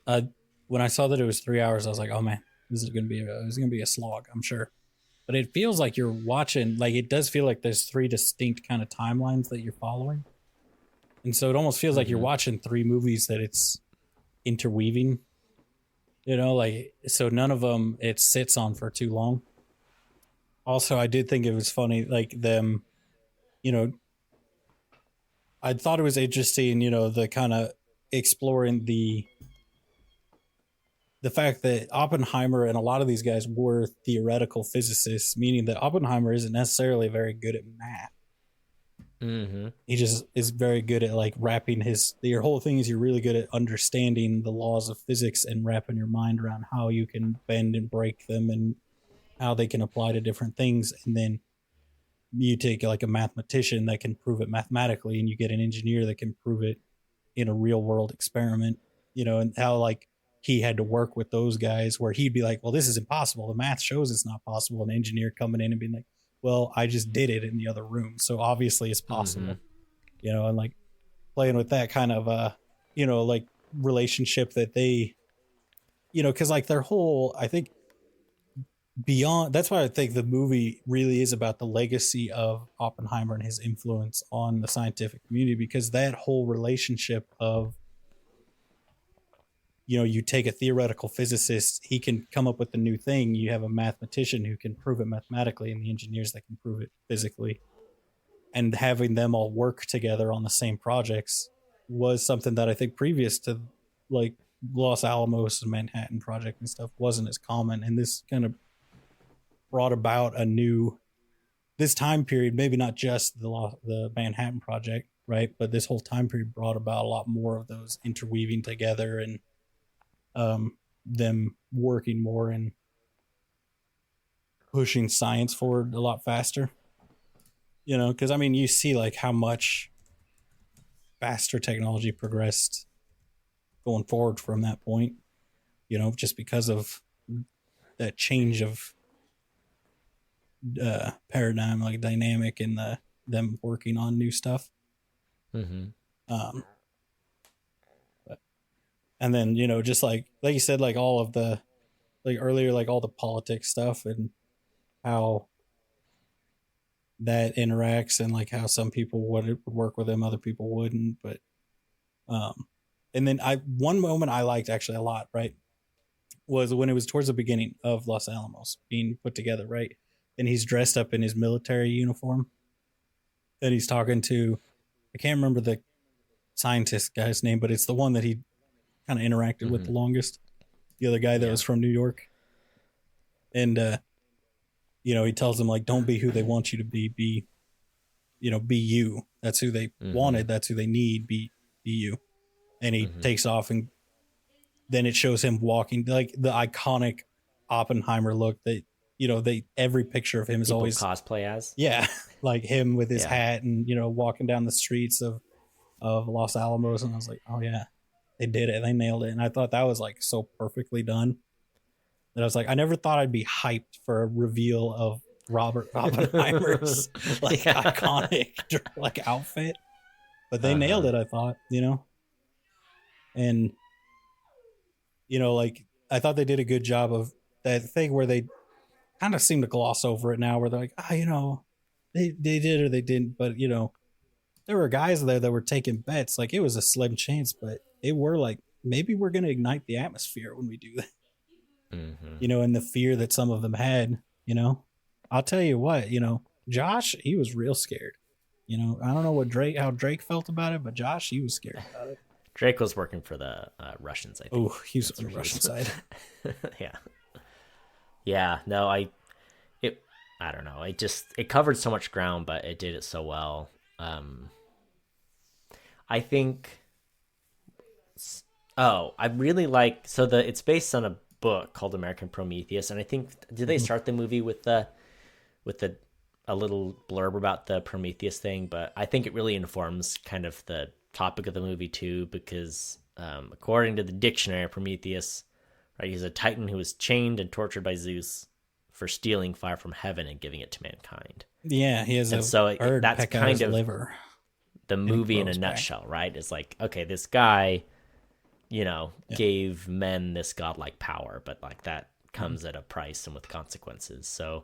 When I saw that it was 3 hours, I was like, oh man, this is gonna be a slog, I'm sure. But it feels like you're watching, like, it does feel like there's 3 distinct kind of timelines that you're following, and so it almost feels like you're watching 3 movies that it's interweaving. Like, so none of them it sits on for too long. Also, I did think it was funny, like them. I thought it was interesting, the kind of exploring the fact that Oppenheimer and a lot of these guys were theoretical physicists, meaning that Oppenheimer isn't necessarily very good at math. Mm-hmm. He just is very good at like wrapping your whole thing is you're really good at understanding the laws of physics and wrapping your mind around how you can bend and break them and how they can apply to different things. And then you take like a mathematician that can prove it mathematically, and you get an engineer that can prove it in a real world experiment, and how like he had to work with those guys where he'd be like, well, this is impossible. The math shows it's not possible. An engineer coming in and being like, well, I just did it in the other room, so obviously it's possible. And like playing with that kind of like relationship that they, because like their whole, I think beyond, that's why I think the movie really is about the legacy of Oppenheimer and his influence on the scientific community, because that whole relationship of, you take a theoretical physicist, he can come up with a new thing. You have a mathematician who can prove it mathematically, and the engineers that can prove it physically. And having them all work together on the same projects was something that I think previous to like Los Alamos and Manhattan Project and stuff wasn't as common. And this kind of brought about this time period, maybe not just the Manhattan Project, right? But this whole time period brought about a lot more of those interweaving together and them working more and pushing science forward a lot faster. Because I mean, you see like how much faster technology progressed going forward from that point, just because of that change of paradigm, like dynamic, and them working on new stuff. And then, just like you said, like all of the, like earlier, like all the politics stuff and how that interacts, and like how some people would work with them, other people wouldn't. But, and then one moment I liked actually a lot, right, was when it was towards the beginning of Los Alamos being put together, right? And he's dressed up in his military uniform. And he's talking to, I can't remember the scientist guy's name, but it's the one that he kind of interacted with the longest. The other guy that was from New York. And, he tells him like, don't be who they want you to be. Be you. That's who they wanted. That's who they need. Be you. And he takes off, and then it shows him walking, like the iconic Oppenheimer look that, every picture of him is People always cosplay as. Yeah. Like him with his hat and, walking down the streets of Los Alamos. And I was like, oh yeah, They did it. They nailed it. And I thought that was like so perfectly done that I was like, I never thought I'd be hyped for a reveal of Robert Oppenheimer's like iconic like outfit. But they nailed it, I thought, And like I thought they did a good job of that thing where they kind of seem to gloss over it now where they're like, they did or they didn't, but there were guys there that were taking bets. Like it was a slim chance, but they were like, maybe we're going to ignite the atmosphere when we do that. And the fear that some of them had, I'll tell you what, Josh, he was real scared. I don't know how Drake felt about it, but Josh, he was scared about it. Drake was working for the Russians, I think. Oh, he was on the Russian side. Yeah. Yeah. No, I don't know. It covered so much ground, but it did it so well. I think. Oh, I really like. So it's based on a book called American Prometheus, and I think did they start the movie with a little blurb about the Prometheus thing? But I think it really informs kind of the topic of the movie too, because according to the dictionary, Prometheus, right, he's a titan who was chained and tortured by Zeus for stealing fire from heaven and giving it to mankind. Yeah, he has that's kind of liver. The movie in a nutshell, right? It's like, okay, this guy, gave men this godlike power, but like that comes at a price and with consequences. So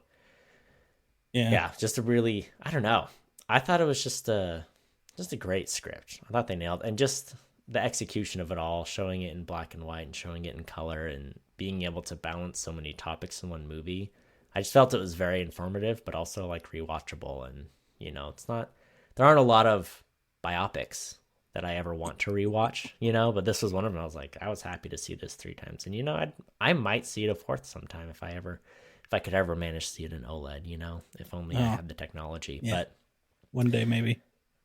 yeah, just a really, I don't know. I thought it was just a great script. I thought they nailed, and just the execution of it all, showing it in black and white and showing it in color and being able to balance so many topics in one movie. I just felt it was very informative, but also like rewatchable. And, there aren't a lot of biopics that I ever want to rewatch, but this was one of them. I was happy to see this 3 times. And, I might see it a 4th sometime if I could ever manage to see it in OLED, if only I had the technology. Yeah. But one day maybe.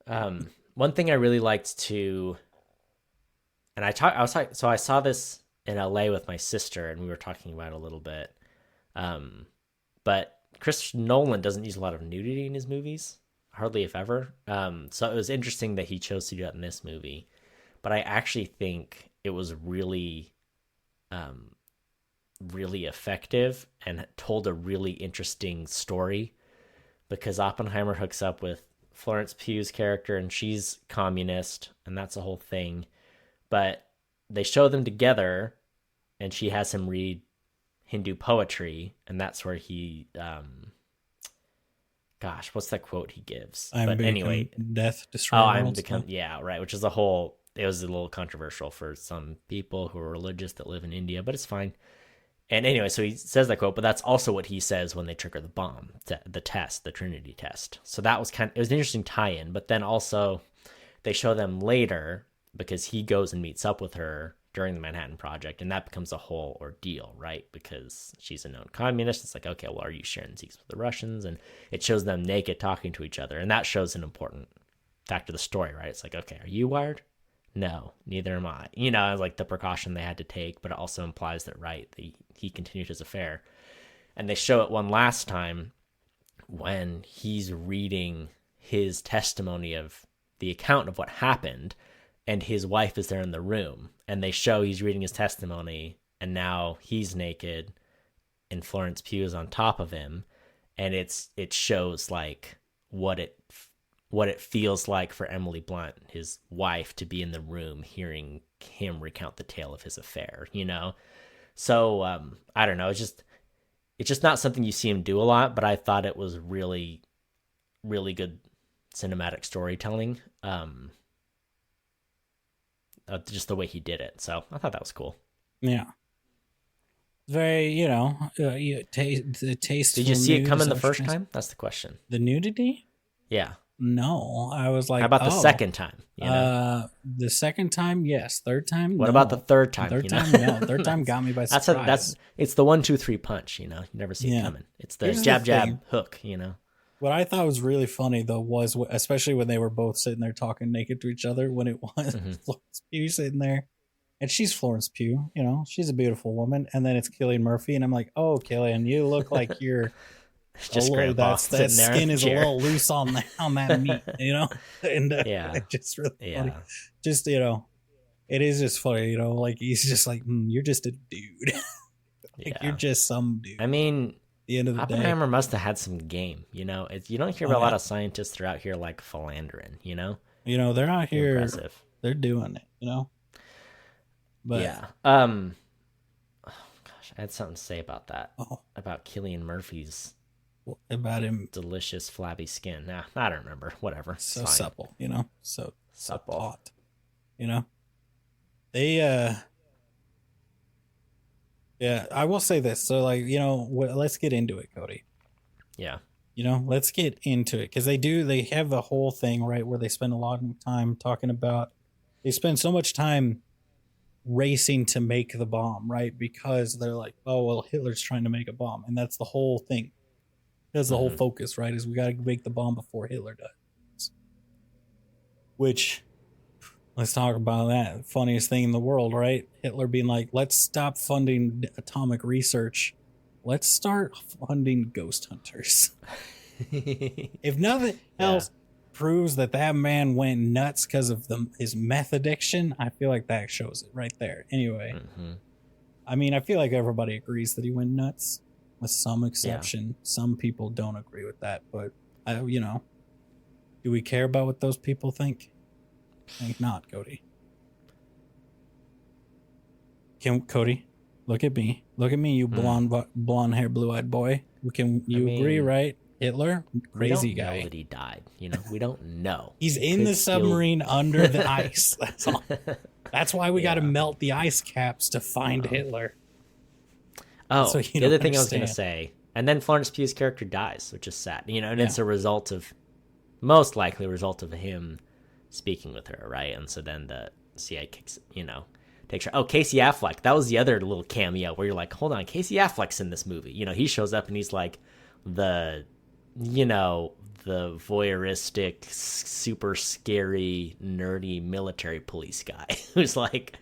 One thing I really liked too, and I saw this in LA with my sister, and we were talking about it a little bit. But Chris Nolan doesn't use a lot of nudity in his movies, hardly if ever. So it was interesting that he chose to do that in this movie. But I actually think it was really, really effective and told a really interesting story, because Oppenheimer hooks up with Florence Pugh's character, and she's communist, and that's a whole thing. But they show them together, and she has him read Hindu poetry, and that's where he what's that quote he gives? Death destroy worlds. Yeah, right, which is it was a little controversial for some people who are religious that live in India, but it's fine. And anyway, so he says that quote, but that's also what he says when they trigger the bomb, the Trinity test. So that was it was an interesting tie-in, but then also they show them later, because he goes and meets up with her during the Manhattan Project, and that becomes a whole ordeal, right? Because she's a known communist. It's like, okay, well, are you sharing these with the Russians? And it shows them naked talking to each other, and that shows an important fact of the story, right? It's like, okay, are you wired? No, neither am I. Like the precaution they had to take, but it also implies that, right, he continued his affair. And they show it one last time when he's reading his testimony of the account of what happened, and his wife is there in the room, and they show he's reading his testimony, and now he's naked and Florence Pugh is on top of him, and it shows like what it feels like for Emily Blunt, his wife, to be in the room hearing him recount the tale of his affair, So I don't know, it's just not something you see him do a lot, but I thought it was really, really good cinematic storytelling. Just the way he did it. So I thought that was cool. Yeah. Very, the taste. Did you see it coming the first time? That's the question. The nudity? Yeah. No, I was like, how about the second time? The second time, yes. Third time, what about the third time? Third time, no. Third time got me by surprise. It's the 1, 2, 3 punch. You never see it coming. It's the jab hook. What I thought was really funny though was, especially when they were both sitting there talking naked to each other, when it was Florence Pugh sitting there, and she's Florence Pugh, she's a beautiful woman, and then it's Cillian Murphy, and I'm like, oh, Cillian, you look like you're just grandpa that skin is a little loose on that meat, and it's just really funny. Just it is just funny, you know, like he's just like, you're just a dude. Like you're Yeah. just some dude. I mean, At the end of the day. Oppenheimer must have had some game, you know? You don't hear about a lot of scientists that are out here like philandering, you know? You know, they're out here. Impressive. They're doing it, you know? But Yeah. Oh, gosh, I had something to say about that. About Cillian Murphy's about him delicious flabby skin. Nah, I don't remember. Whatever. so supple, you know? So supple. Hot. You know? They yeah, I will say this. So like, you know, let's get into it, Cody. Yeah. You know, let's get into it because they have the whole thing, right, where they spend a lot of time talking about, they spend so much time racing to make the bomb, right? Because they're like, oh, well, Hitler's trying to make a bomb. And that's the whole thing. That's the whole focus, right? Is we got to make the bomb before Hitler does. Which, let's talk about that. Funniest thing in the world, right? Hitler being like, let's stop funding atomic research. Let's start funding ghost hunters. If nothing else proves that man went nuts because of his meth addiction, I feel like that shows it right there. Anyway, I mean, I feel like everybody agrees that he went nuts, with some exception. Yeah. Some people don't agree with that, but you know, do we care about what those people think? I think not, Cody. Cody, look at me. Look at me, you blonde hair, blue-eyed boy. You agree, right? Hitler, crazy guy. We don't know that he died. You know, we don't know. He's in the submarine under the ice. That's all. That's why we got to melt the ice caps to find Hitler. Oh, the other thing I was going to say, and then Florence Pugh's character dies, which is sad. You know, and it's a result of, most likely a result of him speaking with her, right? And so then the CIA takes her. Oh, Casey Affleck. That was the other little cameo where you're like, hold on, Casey Affleck's in this movie. You know, he shows up and he's like the voyeuristic, super scary, nerdy military police guy who's like,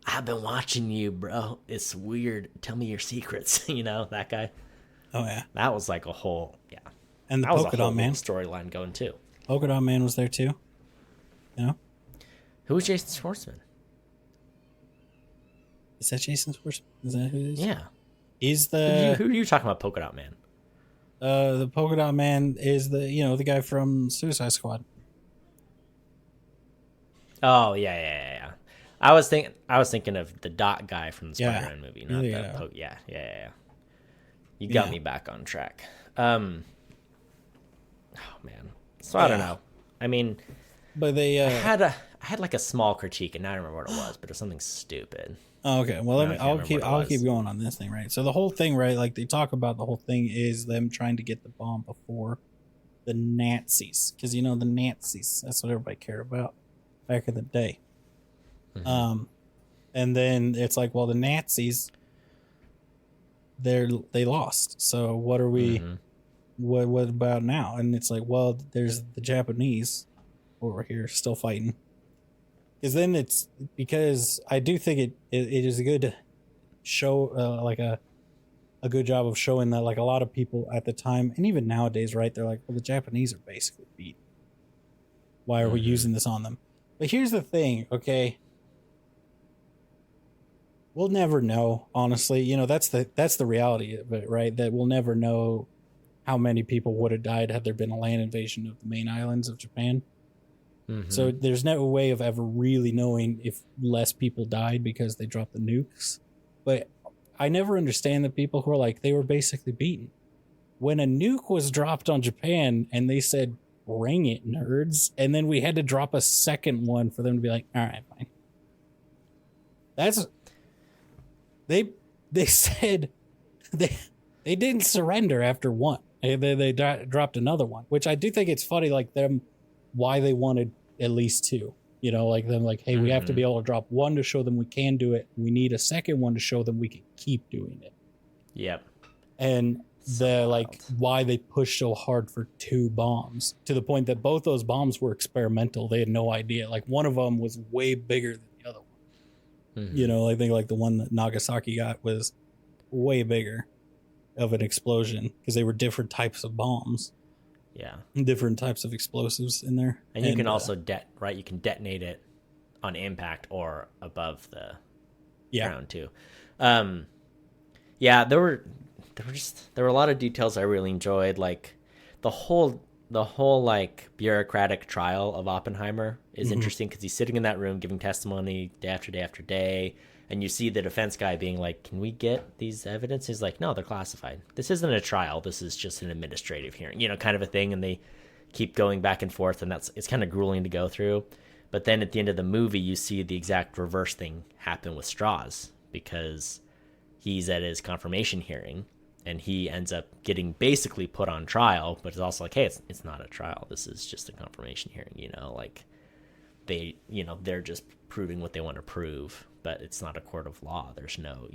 I've been watching you, bro. It's weird. Tell me your secrets. You know, that guy. Oh, yeah. That was like a whole, And the Polka Dot Man storyline going too. Polka Dot Man was there too. You know? Who was Jason Schwartzman? Is that Jason Schwartzman? Is that who it is? Yeah. He's the... Who are you talking about, Polka Dot Man? The Polka Dot Man is the guy from Suicide Squad. Oh, yeah. I was thinking of the Dot guy from the Spider-Man movie, not that. Yeah. You got me back on track. Oh man. So I don't know. I mean, but they I had like a small critique, and now I don't remember what it was, but it was something stupid. Oh, okay. Well, I'll keep going on this thing, right? So the whole thing, right? Like they talk about the whole thing is them trying to get the bomb before the Nazis, because the Nazis. That's what everybody cared about back in the day. Mm-hmm. And then it's like, well, the Nazis, they lost. So what are we? Mm-hmm. What about now? And it's like, well, there's the Japanese over here still fighting. Because I do think it is a good show, like a good job of showing that like a lot of people at the time and even nowadays, right? They're like, well, the Japanese are basically beat. Why are we using this on them? But here's the thing, okay? We'll never know, honestly. That's the reality of it, right? That we'll never know how many people would have died had there been a land invasion of the main islands of Japan. Mm-hmm. So there's no way of ever really knowing if less people died because they dropped the nukes. But I never understand the people who are like, they were basically beaten. When a nuke was dropped on Japan and they said, bring it, nerds, and then we had to drop a second one for them to be like, all right, fine. They said they didn't surrender after one. They dropped another one, which I do think it's funny, like them, why they wanted at least two. Like them, like, hey, we have to be able to drop one to show them we can do it. We need a second one to show them we can keep doing it. Yep. And why they pushed so hard for two bombs to the point that both those bombs were experimental. They had no idea. Like one of them was way bigger than the other one. Mm-hmm. I think like the one that Nagasaki got was way bigger of an explosion because they were different types of bombs. Yeah. Different types of explosives in there. And you can also you can detonate it on impact or above the Yeah. ground too. Yeah, there were a lot of details I really enjoyed, like the whole like bureaucratic trial of Oppenheimer is interesting because he's sitting in that room giving testimony day after day after day, and you see the defense guy being like, "Can we get these evidence?" He's like, "No, they're classified. This isn't a trial. This is just an administrative hearing, kind of a thing." And they keep going back and forth, and it's kind of grueling to go through. But then at the end of the movie, you see the exact reverse thing happen with Strauss, because he's at his confirmation hearing and he ends up getting basically put on trial, but it's also like, hey, it's not a trial. This is just a confirmation hearing, like they're just proving what they want to prove, but it's not a court of law. There's no,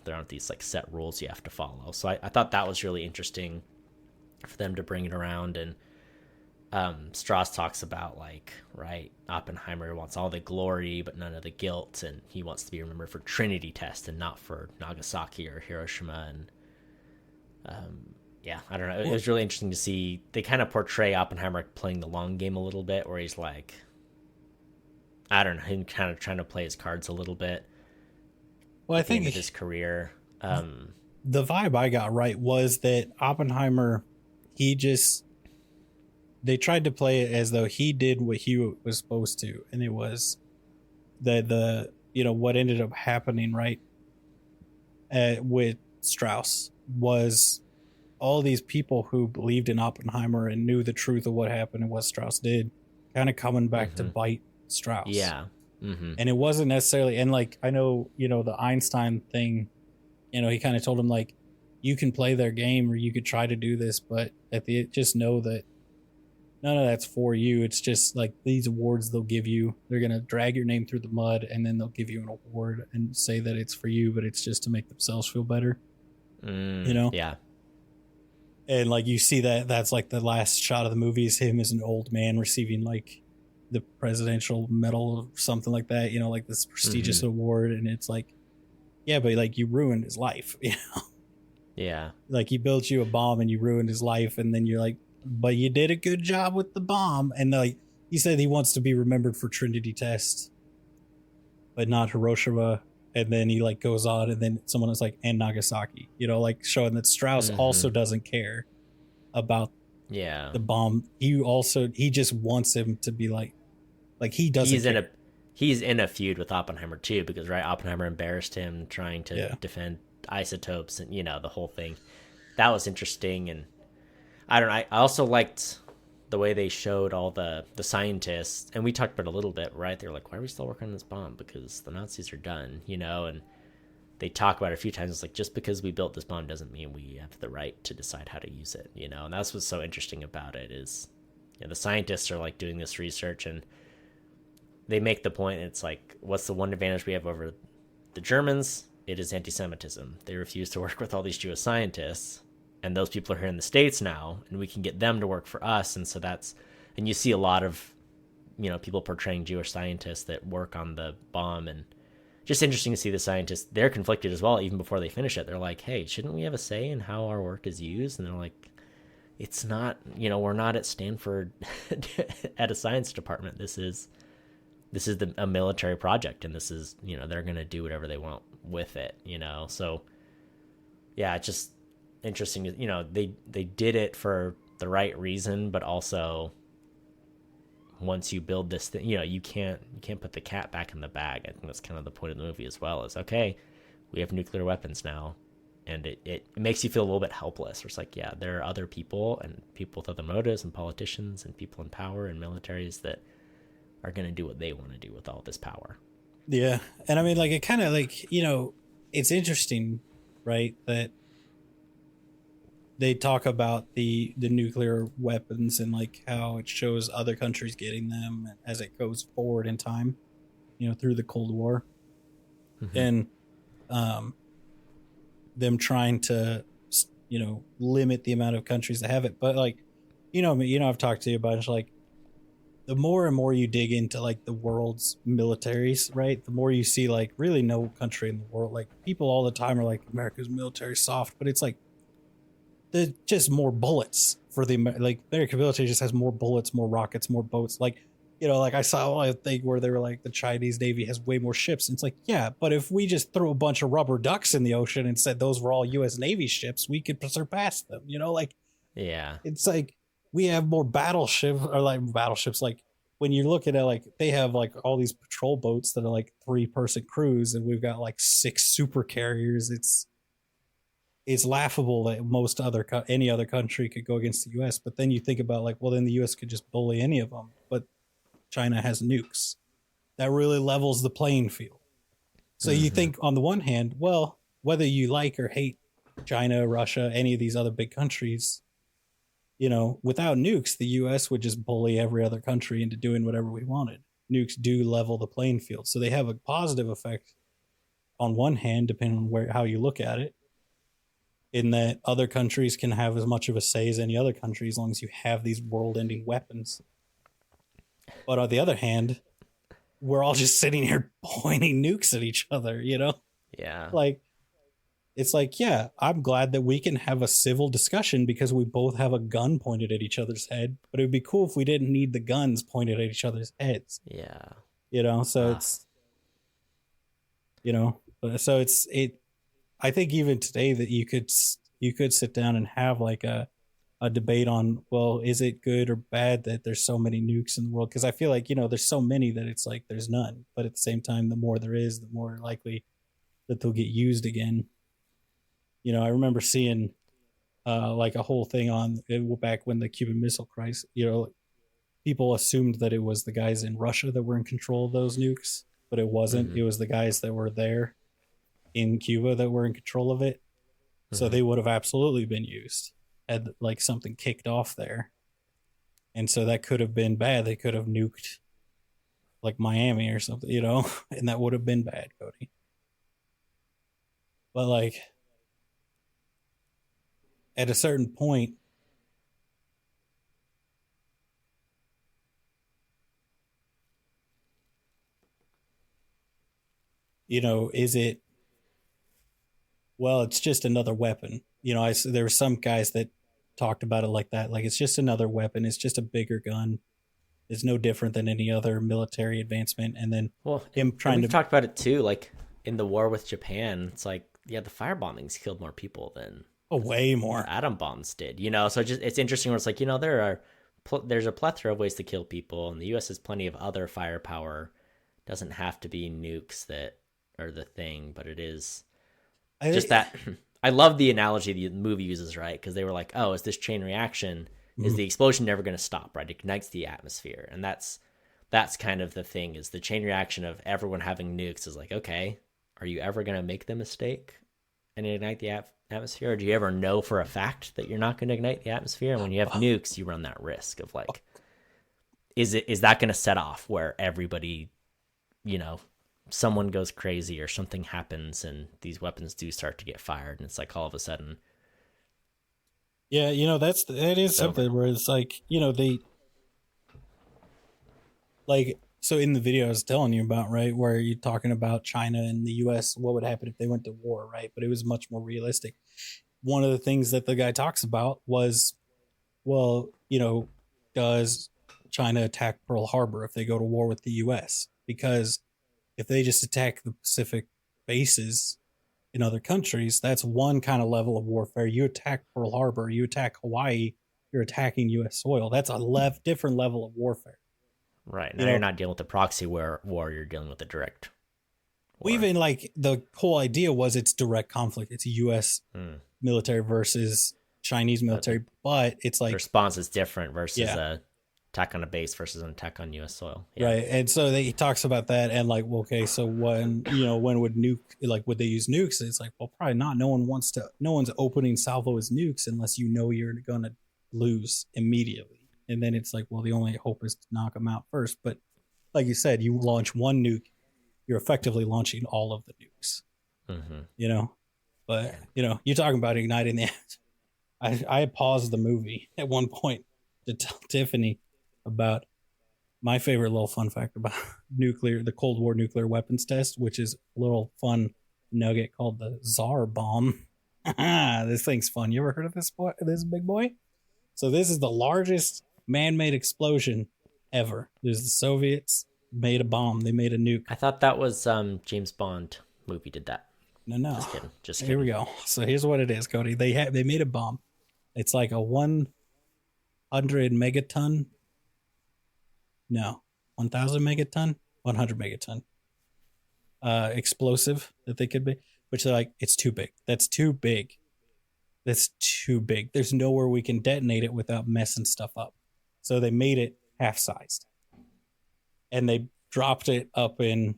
there aren't these like set rules you have to follow. So I thought that was really interesting for them to bring it around. And Strauss talks about like, right, Oppenheimer wants all the glory but none of the guilt, and he wants to be remembered for Trinity test and not for Nagasaki or Hiroshima. And yeah, I don't know, it was really interesting to see. They kind of portray Oppenheimer playing the long game a little bit, where he's like, I don't know, him kind of trying to play his cards a little bit. Well, I think his career, the vibe I got right was that Oppenheimer, they tried to play it as though he did what he was supposed to, and it was the what ended up happening, right, with Strauss was all these people who believed in Oppenheimer and knew the truth of what happened and what Strauss did kind of coming back to bite Strauss. Yeah. And it wasn't necessarily, and like, I know, the Einstein thing, he kind of told him like, you can play their game or you could try to do this, but just know that none of that's for you. It's just like these awards they'll give you, they're going to drag your name through the mud and then they'll give you an award and say that it's for you, but it's just to make themselves feel better. Yeah. And like, you see that's like the last shot of the movie is him as an old man receiving like the presidential medal or something like that, like this prestigious award. And it's like, yeah, but like you ruined his life, Yeah. like he built you a bomb and you ruined his life. And then you're like, but you did a good job with the bomb. And like he said, he wants to be remembered for Trinity test, but not Hiroshima. And then he like goes on, and then someone is like, and Nagasaki, like showing that Strauss also doesn't care about the bomb. He just wants him to be like he doesn't. He's in a feud with Oppenheimer too, because right, Oppenheimer embarrassed him trying to defend isotopes and the whole thing. That was interesting. And I don't know, I also liked the way they showed all the scientists, and we talked about it a little bit, right? They're like, why are we still working on this bomb? Because the Nazis are done, and they talk about it a few times. It's like, just because we built this bomb doesn't mean we have the right to decide how to use it, and that's what's so interesting about it is the scientists are like doing this research, and they make the point, it's like, what's the one advantage we have over the Germans? It is anti-Semitism. They refuse to work with all these Jewish scientists, and those people are here in the States now, and we can get them to work for us. And so and you see a lot of, people portraying Jewish scientists that work on the bomb, and just interesting to see the scientists. They're conflicted as well, even before they finish it. They're like, hey, shouldn't we have a say in how our work is used? And they're like, it's not, we're not at Stanford at a science department. This is a military project, and this is, they're going to do whatever they want with it, So yeah, it's just interesting. They did it for the right reason, but also once you build this thing, you can't put the cat back in the bag. I think that's kind of the point of the movie as well, is okay, we have nuclear weapons now, and it makes you feel a little bit helpless. It's like, yeah, there are other people and people with other motives and politicians and people in power and militaries that are going to do what they want to do with all this power. Yeah. And I mean, like, it kind of like, it's interesting, right, that they talk about the nuclear weapons and like how it shows other countries getting them as it goes forward in time, through the Cold War, and them trying to, limit the amount of countries that have it. But like, I've talked to you about it, like, the more and more you dig into like the world's militaries, right, the more you see like really no country in the world, like people all the time are like, America's military soft, but it's like, there's just more bullets for the like American military just has more bullets, more rockets, more boats. Like Like I saw a thing where they were like, the Chinese Navy has way more ships. And it's like, yeah, but if we just threw a bunch of rubber ducks in the ocean and said those were all U.S. Navy ships, we could surpass them. Like Yeah. it's like we have more battleships, or like battleships. Like when you're looking at like they have like all these patrol boats that are like 3-person crews, and we've got like 6 super carriers. It's laughable that any other country could go against the U.S. But then you think about like, well, then the U.S. could just bully any of them. But China has nukes. That really levels the playing field. So you think on the one hand, well, whether you like or hate China, Russia, any of these other big countries, without nukes, the U.S. would just bully every other country into doing whatever we wanted. Nukes do level the playing field. So they have a positive effect on one hand, depending on how you look at it, in that other countries can have as much of a say as any other country as long as you have these world-ending weapons. But on the other hand, we're all just sitting here pointing nukes at each other, Yeah. Like, it's like, yeah, I'm glad that we can have a civil discussion because we both have a gun pointed at each other's head. But it would be cool if we didn't need the guns pointed at each other's heads. Yeah. So I think even today that you could sit down and have like a debate on, well, is it good or bad that there's so many nukes in the world? Because I feel like, there's so many that it's like there's none. But at the same time, the more there is, the more likely that they'll get used again. I remember seeing like a whole thing on back when the Cuban Missile Crisis, people assumed that it was the guys in Russia that were in control of those nukes, but it wasn't. Mm-hmm. It was the guys that were there in Cuba that were in control of it. Mm-hmm. So they would have absolutely been used had like something kicked off there. And so that could have been bad. They could have nuked like Miami or something, and that would have been bad, Cody. But like at a certain point, is it, well, it's just another weapon. There were some guys that talked about it like that. Like, it's just another weapon. It's just a bigger gun. It's no different than any other military advancement. And then we've talked about it too. Like in the war with Japan, it's like, yeah, the firebombings killed more people than way more atom bombs did. So it's interesting where it's like, there's a plethora of ways to kill people, and the U.S. has plenty of other firepower. Doesn't have to be nukes that are the thing, but it is just that. I love the analogy the movie uses, right? Because they were like, oh, is this chain reaction? Is the explosion never going to stop, right? It ignites the atmosphere. And that's kind of the thing, is the chain reaction of everyone having nukes is like, okay, are you ever going to make the mistake and ignite the atmosphere? Or do you ever know for a fact that you're not going to ignite the atmosphere? And when you have nukes, you run that risk of like, is that going to set off where everybody, someone goes crazy or something happens and these weapons do start to get fired, and it's like all of a sudden. Yeah, that is something where it's like, they like, so in the video I was telling you about, right, where you're talking about China and the US, what would happen if they went to war, right? But it was much more realistic. One of the things that the guy talks about was, well, does China attack Pearl Harbor if they go to war with the US? Because if they just attack the Pacific bases in other countries, that's one kind of level of warfare. You attack Pearl Harbor, you attack Hawaii, you're attacking U.S. soil. That's a different level of warfare. Right. Now you're not dealing with the proxy war, you're dealing with the direct war. Well, even like the whole idea was it's direct conflict. It's U.S. military versus Chinese military, but it's like... The response is different versus a attack on a base versus an attack on U.S. soil. Yeah. Right. And so he talks about that, and like, well, okay, so when would would they use nukes? It's like, well, probably not. No one's opening salvo as nukes unless you're going to lose immediately. And then it's like, well, the only hope is to knock them out first. But like you said, you launch one nuke, you're effectively launching all of the nukes. Mm-hmm. But you're talking about igniting the... I paused the movie at one point to tell Tiffany about my favorite little fun fact about the Cold War nuclear weapons test, which is a little fun nugget called the Tsar bomb. This thing's fun. You ever heard of this big boy? So this is the largest man-made explosion ever. There's the Soviets made a bomb. They made a nuke. I thought that was James Bond movie did that. No. Just kidding. Just Here kidding. we go. So here's what it is, Cody. They made a bomb. It's like a 100 megaton. No, 1,000 megaton, 100 megaton explosive that they could be. Which they're like, it's too big. That's too big. That's too big. There's nowhere we can detonate it without messing stuff up. So they made it half sized, and they dropped it up in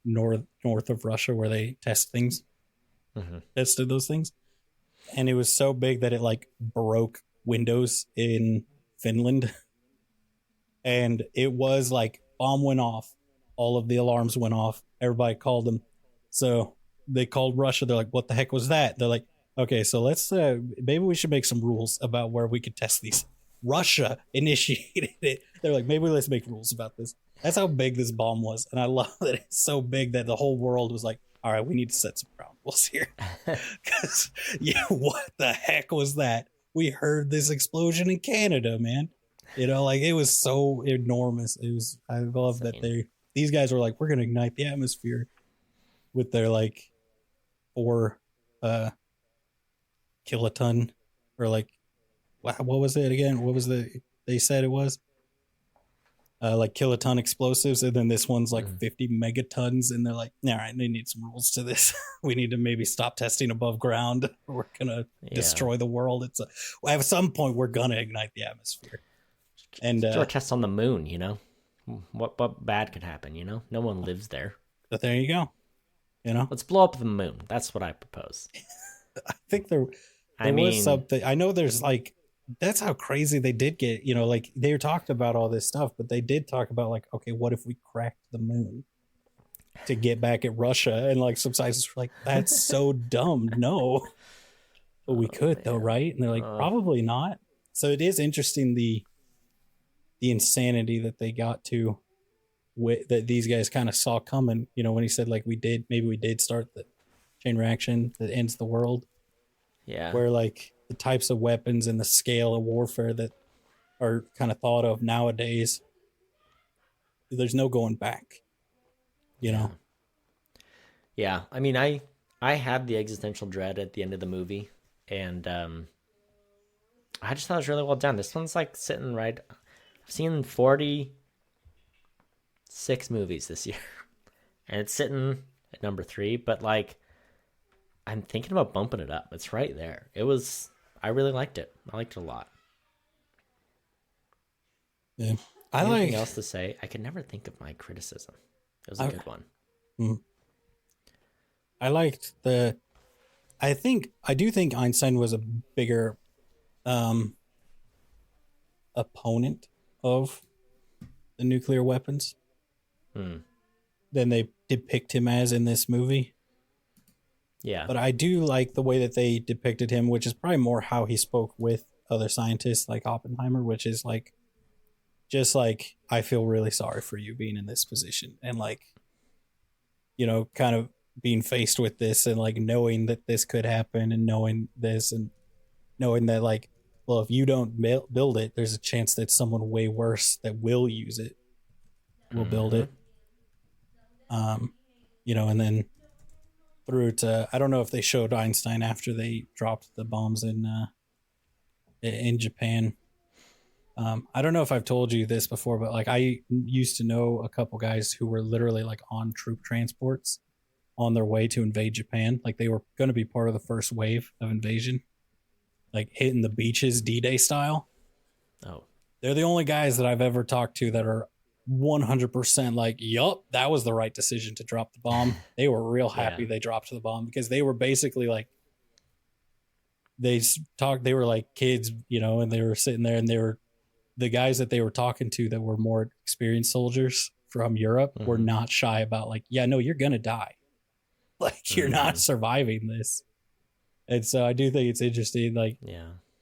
north of Russia where they test things, tested those things, and it was so big that it like broke windows in Finland, and it was like bomb went off, all of the alarms went off, everybody called them, so they called Russia. They're like, "What the heck was that?" They're like, "Okay, so let's maybe we should make some rules about where we could test these." Russia initiated it. They're like, maybe let's make rules about this. That's how big this bomb was. And I love that it's so big that the whole world was like, all right, we need to set some ground rules here. Because, what the heck was that? We heard this explosion in Canada, man. Like it was so enormous. I love that these guys were like, we're going to ignite the atmosphere with their like 4 kiloton or like, what was it again? What was they said it was? Like kiloton explosives, and then this one's like 50 megatons, and they're like, all right, they need some rules to this. We need to maybe stop testing above ground. We're gonna destroy the world. At some point we're gonna ignite the atmosphere. And do a test on the moon, What bad could happen, No one lives there. But there you go. Let's blow up the moon. That's what I propose. I think there was something. I know there's like, that's how crazy they did get, like they talked about all this stuff, but they did talk about like, okay, what if we cracked the moon to get back at Russia? And like some scientists were like, that's so dumb. No, but we could though, right? And they're like, probably not. So it is interesting the insanity that they got to that these guys kind of saw coming, when he said like we did start the chain reaction that ends the world. Yeah. Where like the types of weapons and the scale of warfare that are kind of thought of nowadays, there's no going back, know? Yeah. I mean, I had the existential dread at the end of the movie, and I just thought it was really well done. This one's like sitting right. I've seen 46 movies this year, and it's sitting at number 3, but like, I'm thinking about bumping it up. It's right there. I really liked it. I liked it a lot. Yeah. Anything else to say? I could never think of my criticism. It was a good one. I liked I do think Einstein was a bigger opponent of the nuclear weapons than they depict him as in this movie. Yeah. But I do like the way that they depicted him, which is probably more how he spoke with other scientists like Oppenheimer, which is like, just like, I feel really sorry for you being in this position. And like, kind of being faced with this and like knowing that this could happen and knowing this and knowing that like, well, if you don't build it, there's a chance that someone way worse that will use it will build it. And then through to, I don't know if they showed Einstein after they dropped the bombs in Japan. I don't know if I've told you this before, but like I used to know a couple guys who were literally like on troop transports on their way to invade Japan. Like they were going to be part of the first wave of invasion, like hitting the beaches D-Day style. Oh, they're the only guys that I've ever talked to that are 100% like, yup, that was the right decision to drop the bomb. They were real happy they dropped the bomb because they were basically like, they were like kids, and they were sitting there and they were the guys that they were talking to that were more experienced soldiers from Europe were not shy about like, yeah, no, you're going to die. Like you're not surviving this. And so I do think it's interesting, like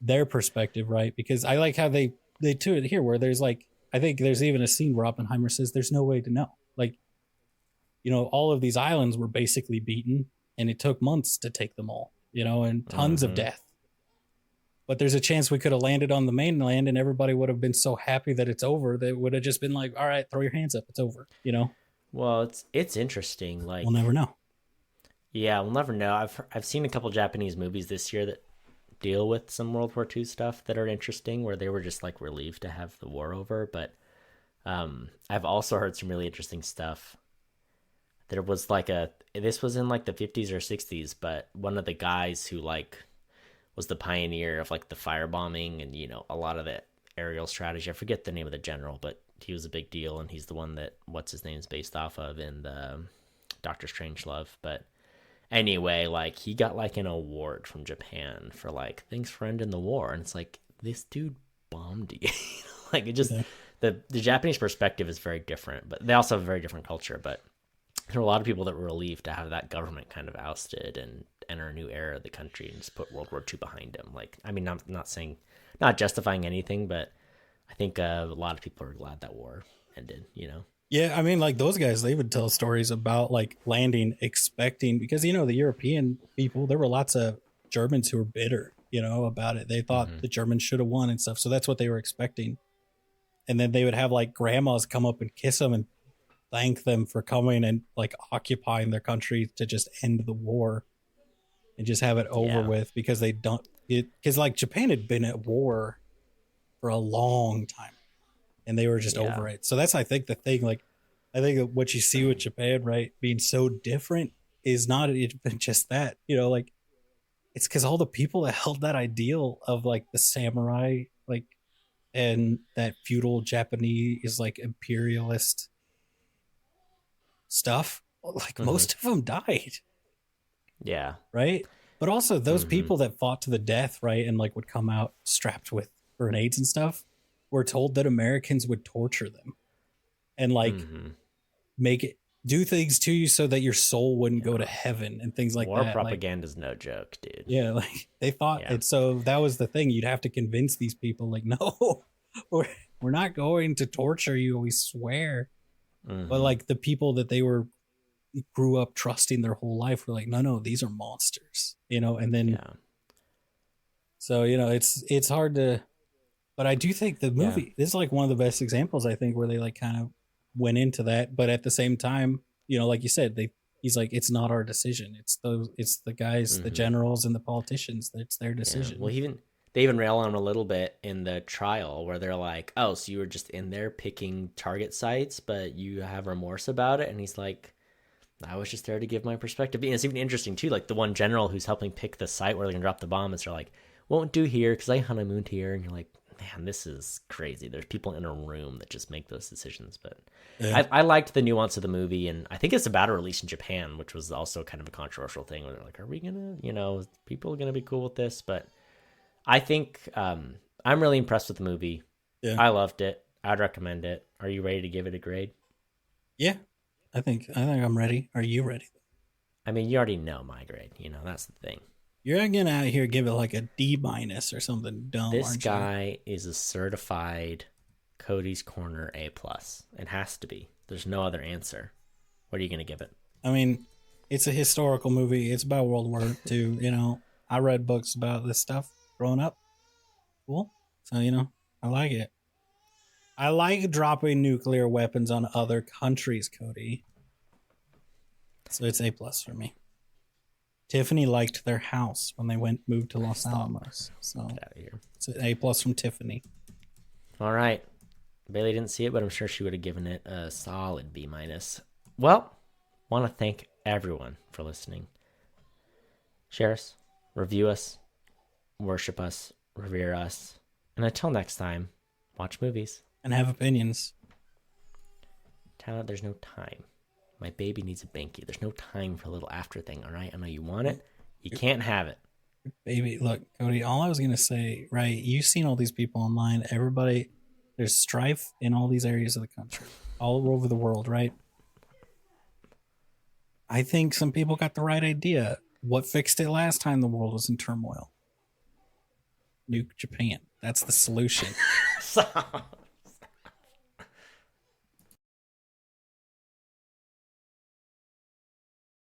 their perspective, right? Because I like how they do it here where there's like, I think there's even a scene where Oppenheimer says there's no way to know. Like, all of these islands were basically beaten and it took months to take them all, and tons of death. But there's a chance we could have landed on the mainland and everybody would have been so happy that it's over. They would have just been like, all right, throw your hands up. It's over. You know, Well, it's interesting. we'll Like, never know. yeah, we'll never know. I've seen a couple Japanese movies this year that deal with some World War II stuff that are interesting, where they were just like relieved to have the war over. But I've also heard some really interesting stuff. There was like this was in like the 50s or 60s, but one of the guys who like was the pioneer of like the firebombing and, a lot of the aerial strategy. I forget the name of the general, but he was a big deal, and he's the one that what's his name is based off of in the Doctor Strangelove. But anyway, like he got like an award from Japan for like thanks for ending the war, and it's like this dude bombed you. Like it just the Japanese perspective is very different, but they also have a very different culture. But there are a lot of people that were relieved to have that government kind of ousted and enter a new era of the country and just put World War II behind him. Like, I mean, I'm not saying, not justifying anything, but I think a lot of people are glad that war ended, Yeah, I mean, like those guys, they would tell stories about like landing, expecting, because, the European people, there were lots of Germans who were bitter, about it. They thought the Germans should have won and stuff. So that's what they were expecting. And then they would have like grandmas come up and kiss them and thank them for coming and like occupying their country to just end the war and just have it over with, because because like Japan had been at war for a long time and they were just over it. So that's, I think, the thing. Like, I think that what you see with Japan, right, being so different is not just that, like it's because all the people that held that ideal of like the samurai, like, and that feudal Japanese is like imperialist stuff, like most of them died. Yeah. Right. But also those people that fought to the death, right, and like would come out strapped with grenades and stuff, were told that Americans would torture them and like make it do things to you so that your soul wouldn't go to heaven and things like War that. propaganda's no joke, dude. Yeah, like they thought it. So that was the thing. You'd have to convince these people, like, no, we're not going to torture you, we swear. But like the people that they grew up trusting their whole life were like, no, these are monsters, and then so it's hard to, but I do think the movie this is like one of the best examples, I think, where they like kind of went into that, but at the same time, like you said, he's like, it's not our decision, it's the guys, the generals and the politicians, it's their decision. Well, they even rail on him a little bit in the trial where they're like, oh, so you were just in there picking target sites, but you have remorse about it. And he's like, I was just there to give my perspective. And it's even interesting too, like the one general who's helping pick the site where they're gonna drop the bomb, and they're like, won't do here because I honeymooned here. And you're like, man, this is crazy. There's people in a room that just make those decisions. But I liked the nuance of the movie, and I think it's about to release in Japan, which was also kind of a controversial thing where they're like, are we gonna, people are gonna be cool with this? But I think I'm really impressed with the movie. Yeah. I loved it. I'd recommend it. Are you ready to give it a grade? Yeah, I think I'm ready. Are you ready? I mean, you already know my grade. That's the thing. You're gonna out here give it like a D- or something dumb. This guy is a certified Cody's Corner A+. It has to be. There's no other answer. What are you gonna give it? I mean, it's a historical movie. It's about World War II. I read books about this stuff growing up. Cool. So, I like it. I like dropping nuclear weapons on other countries, Cody. So it's A+ for me. Tiffany liked their house when they moved to Los Alamos. So get out of here. It's an A+ from Tiffany. All right. Bailey didn't see it, but I'm sure she would have given it a solid B-. Well, want to thank everyone for listening. Share us, review us, worship us, revere us, and until next time, watch movies and have opinions. Tyler, there's no time. My baby needs a binky. There's no time for a little after thing, all right? I know you want it. You can't have it. Baby, look, Cody, all I was going to say, right, you've seen all these people online. Everybody, there's strife in all these areas of the country, all over the world, right? I think some people got the right idea. What fixed it last time the world was in turmoil? Nuke Japan. That's the solution. Stop.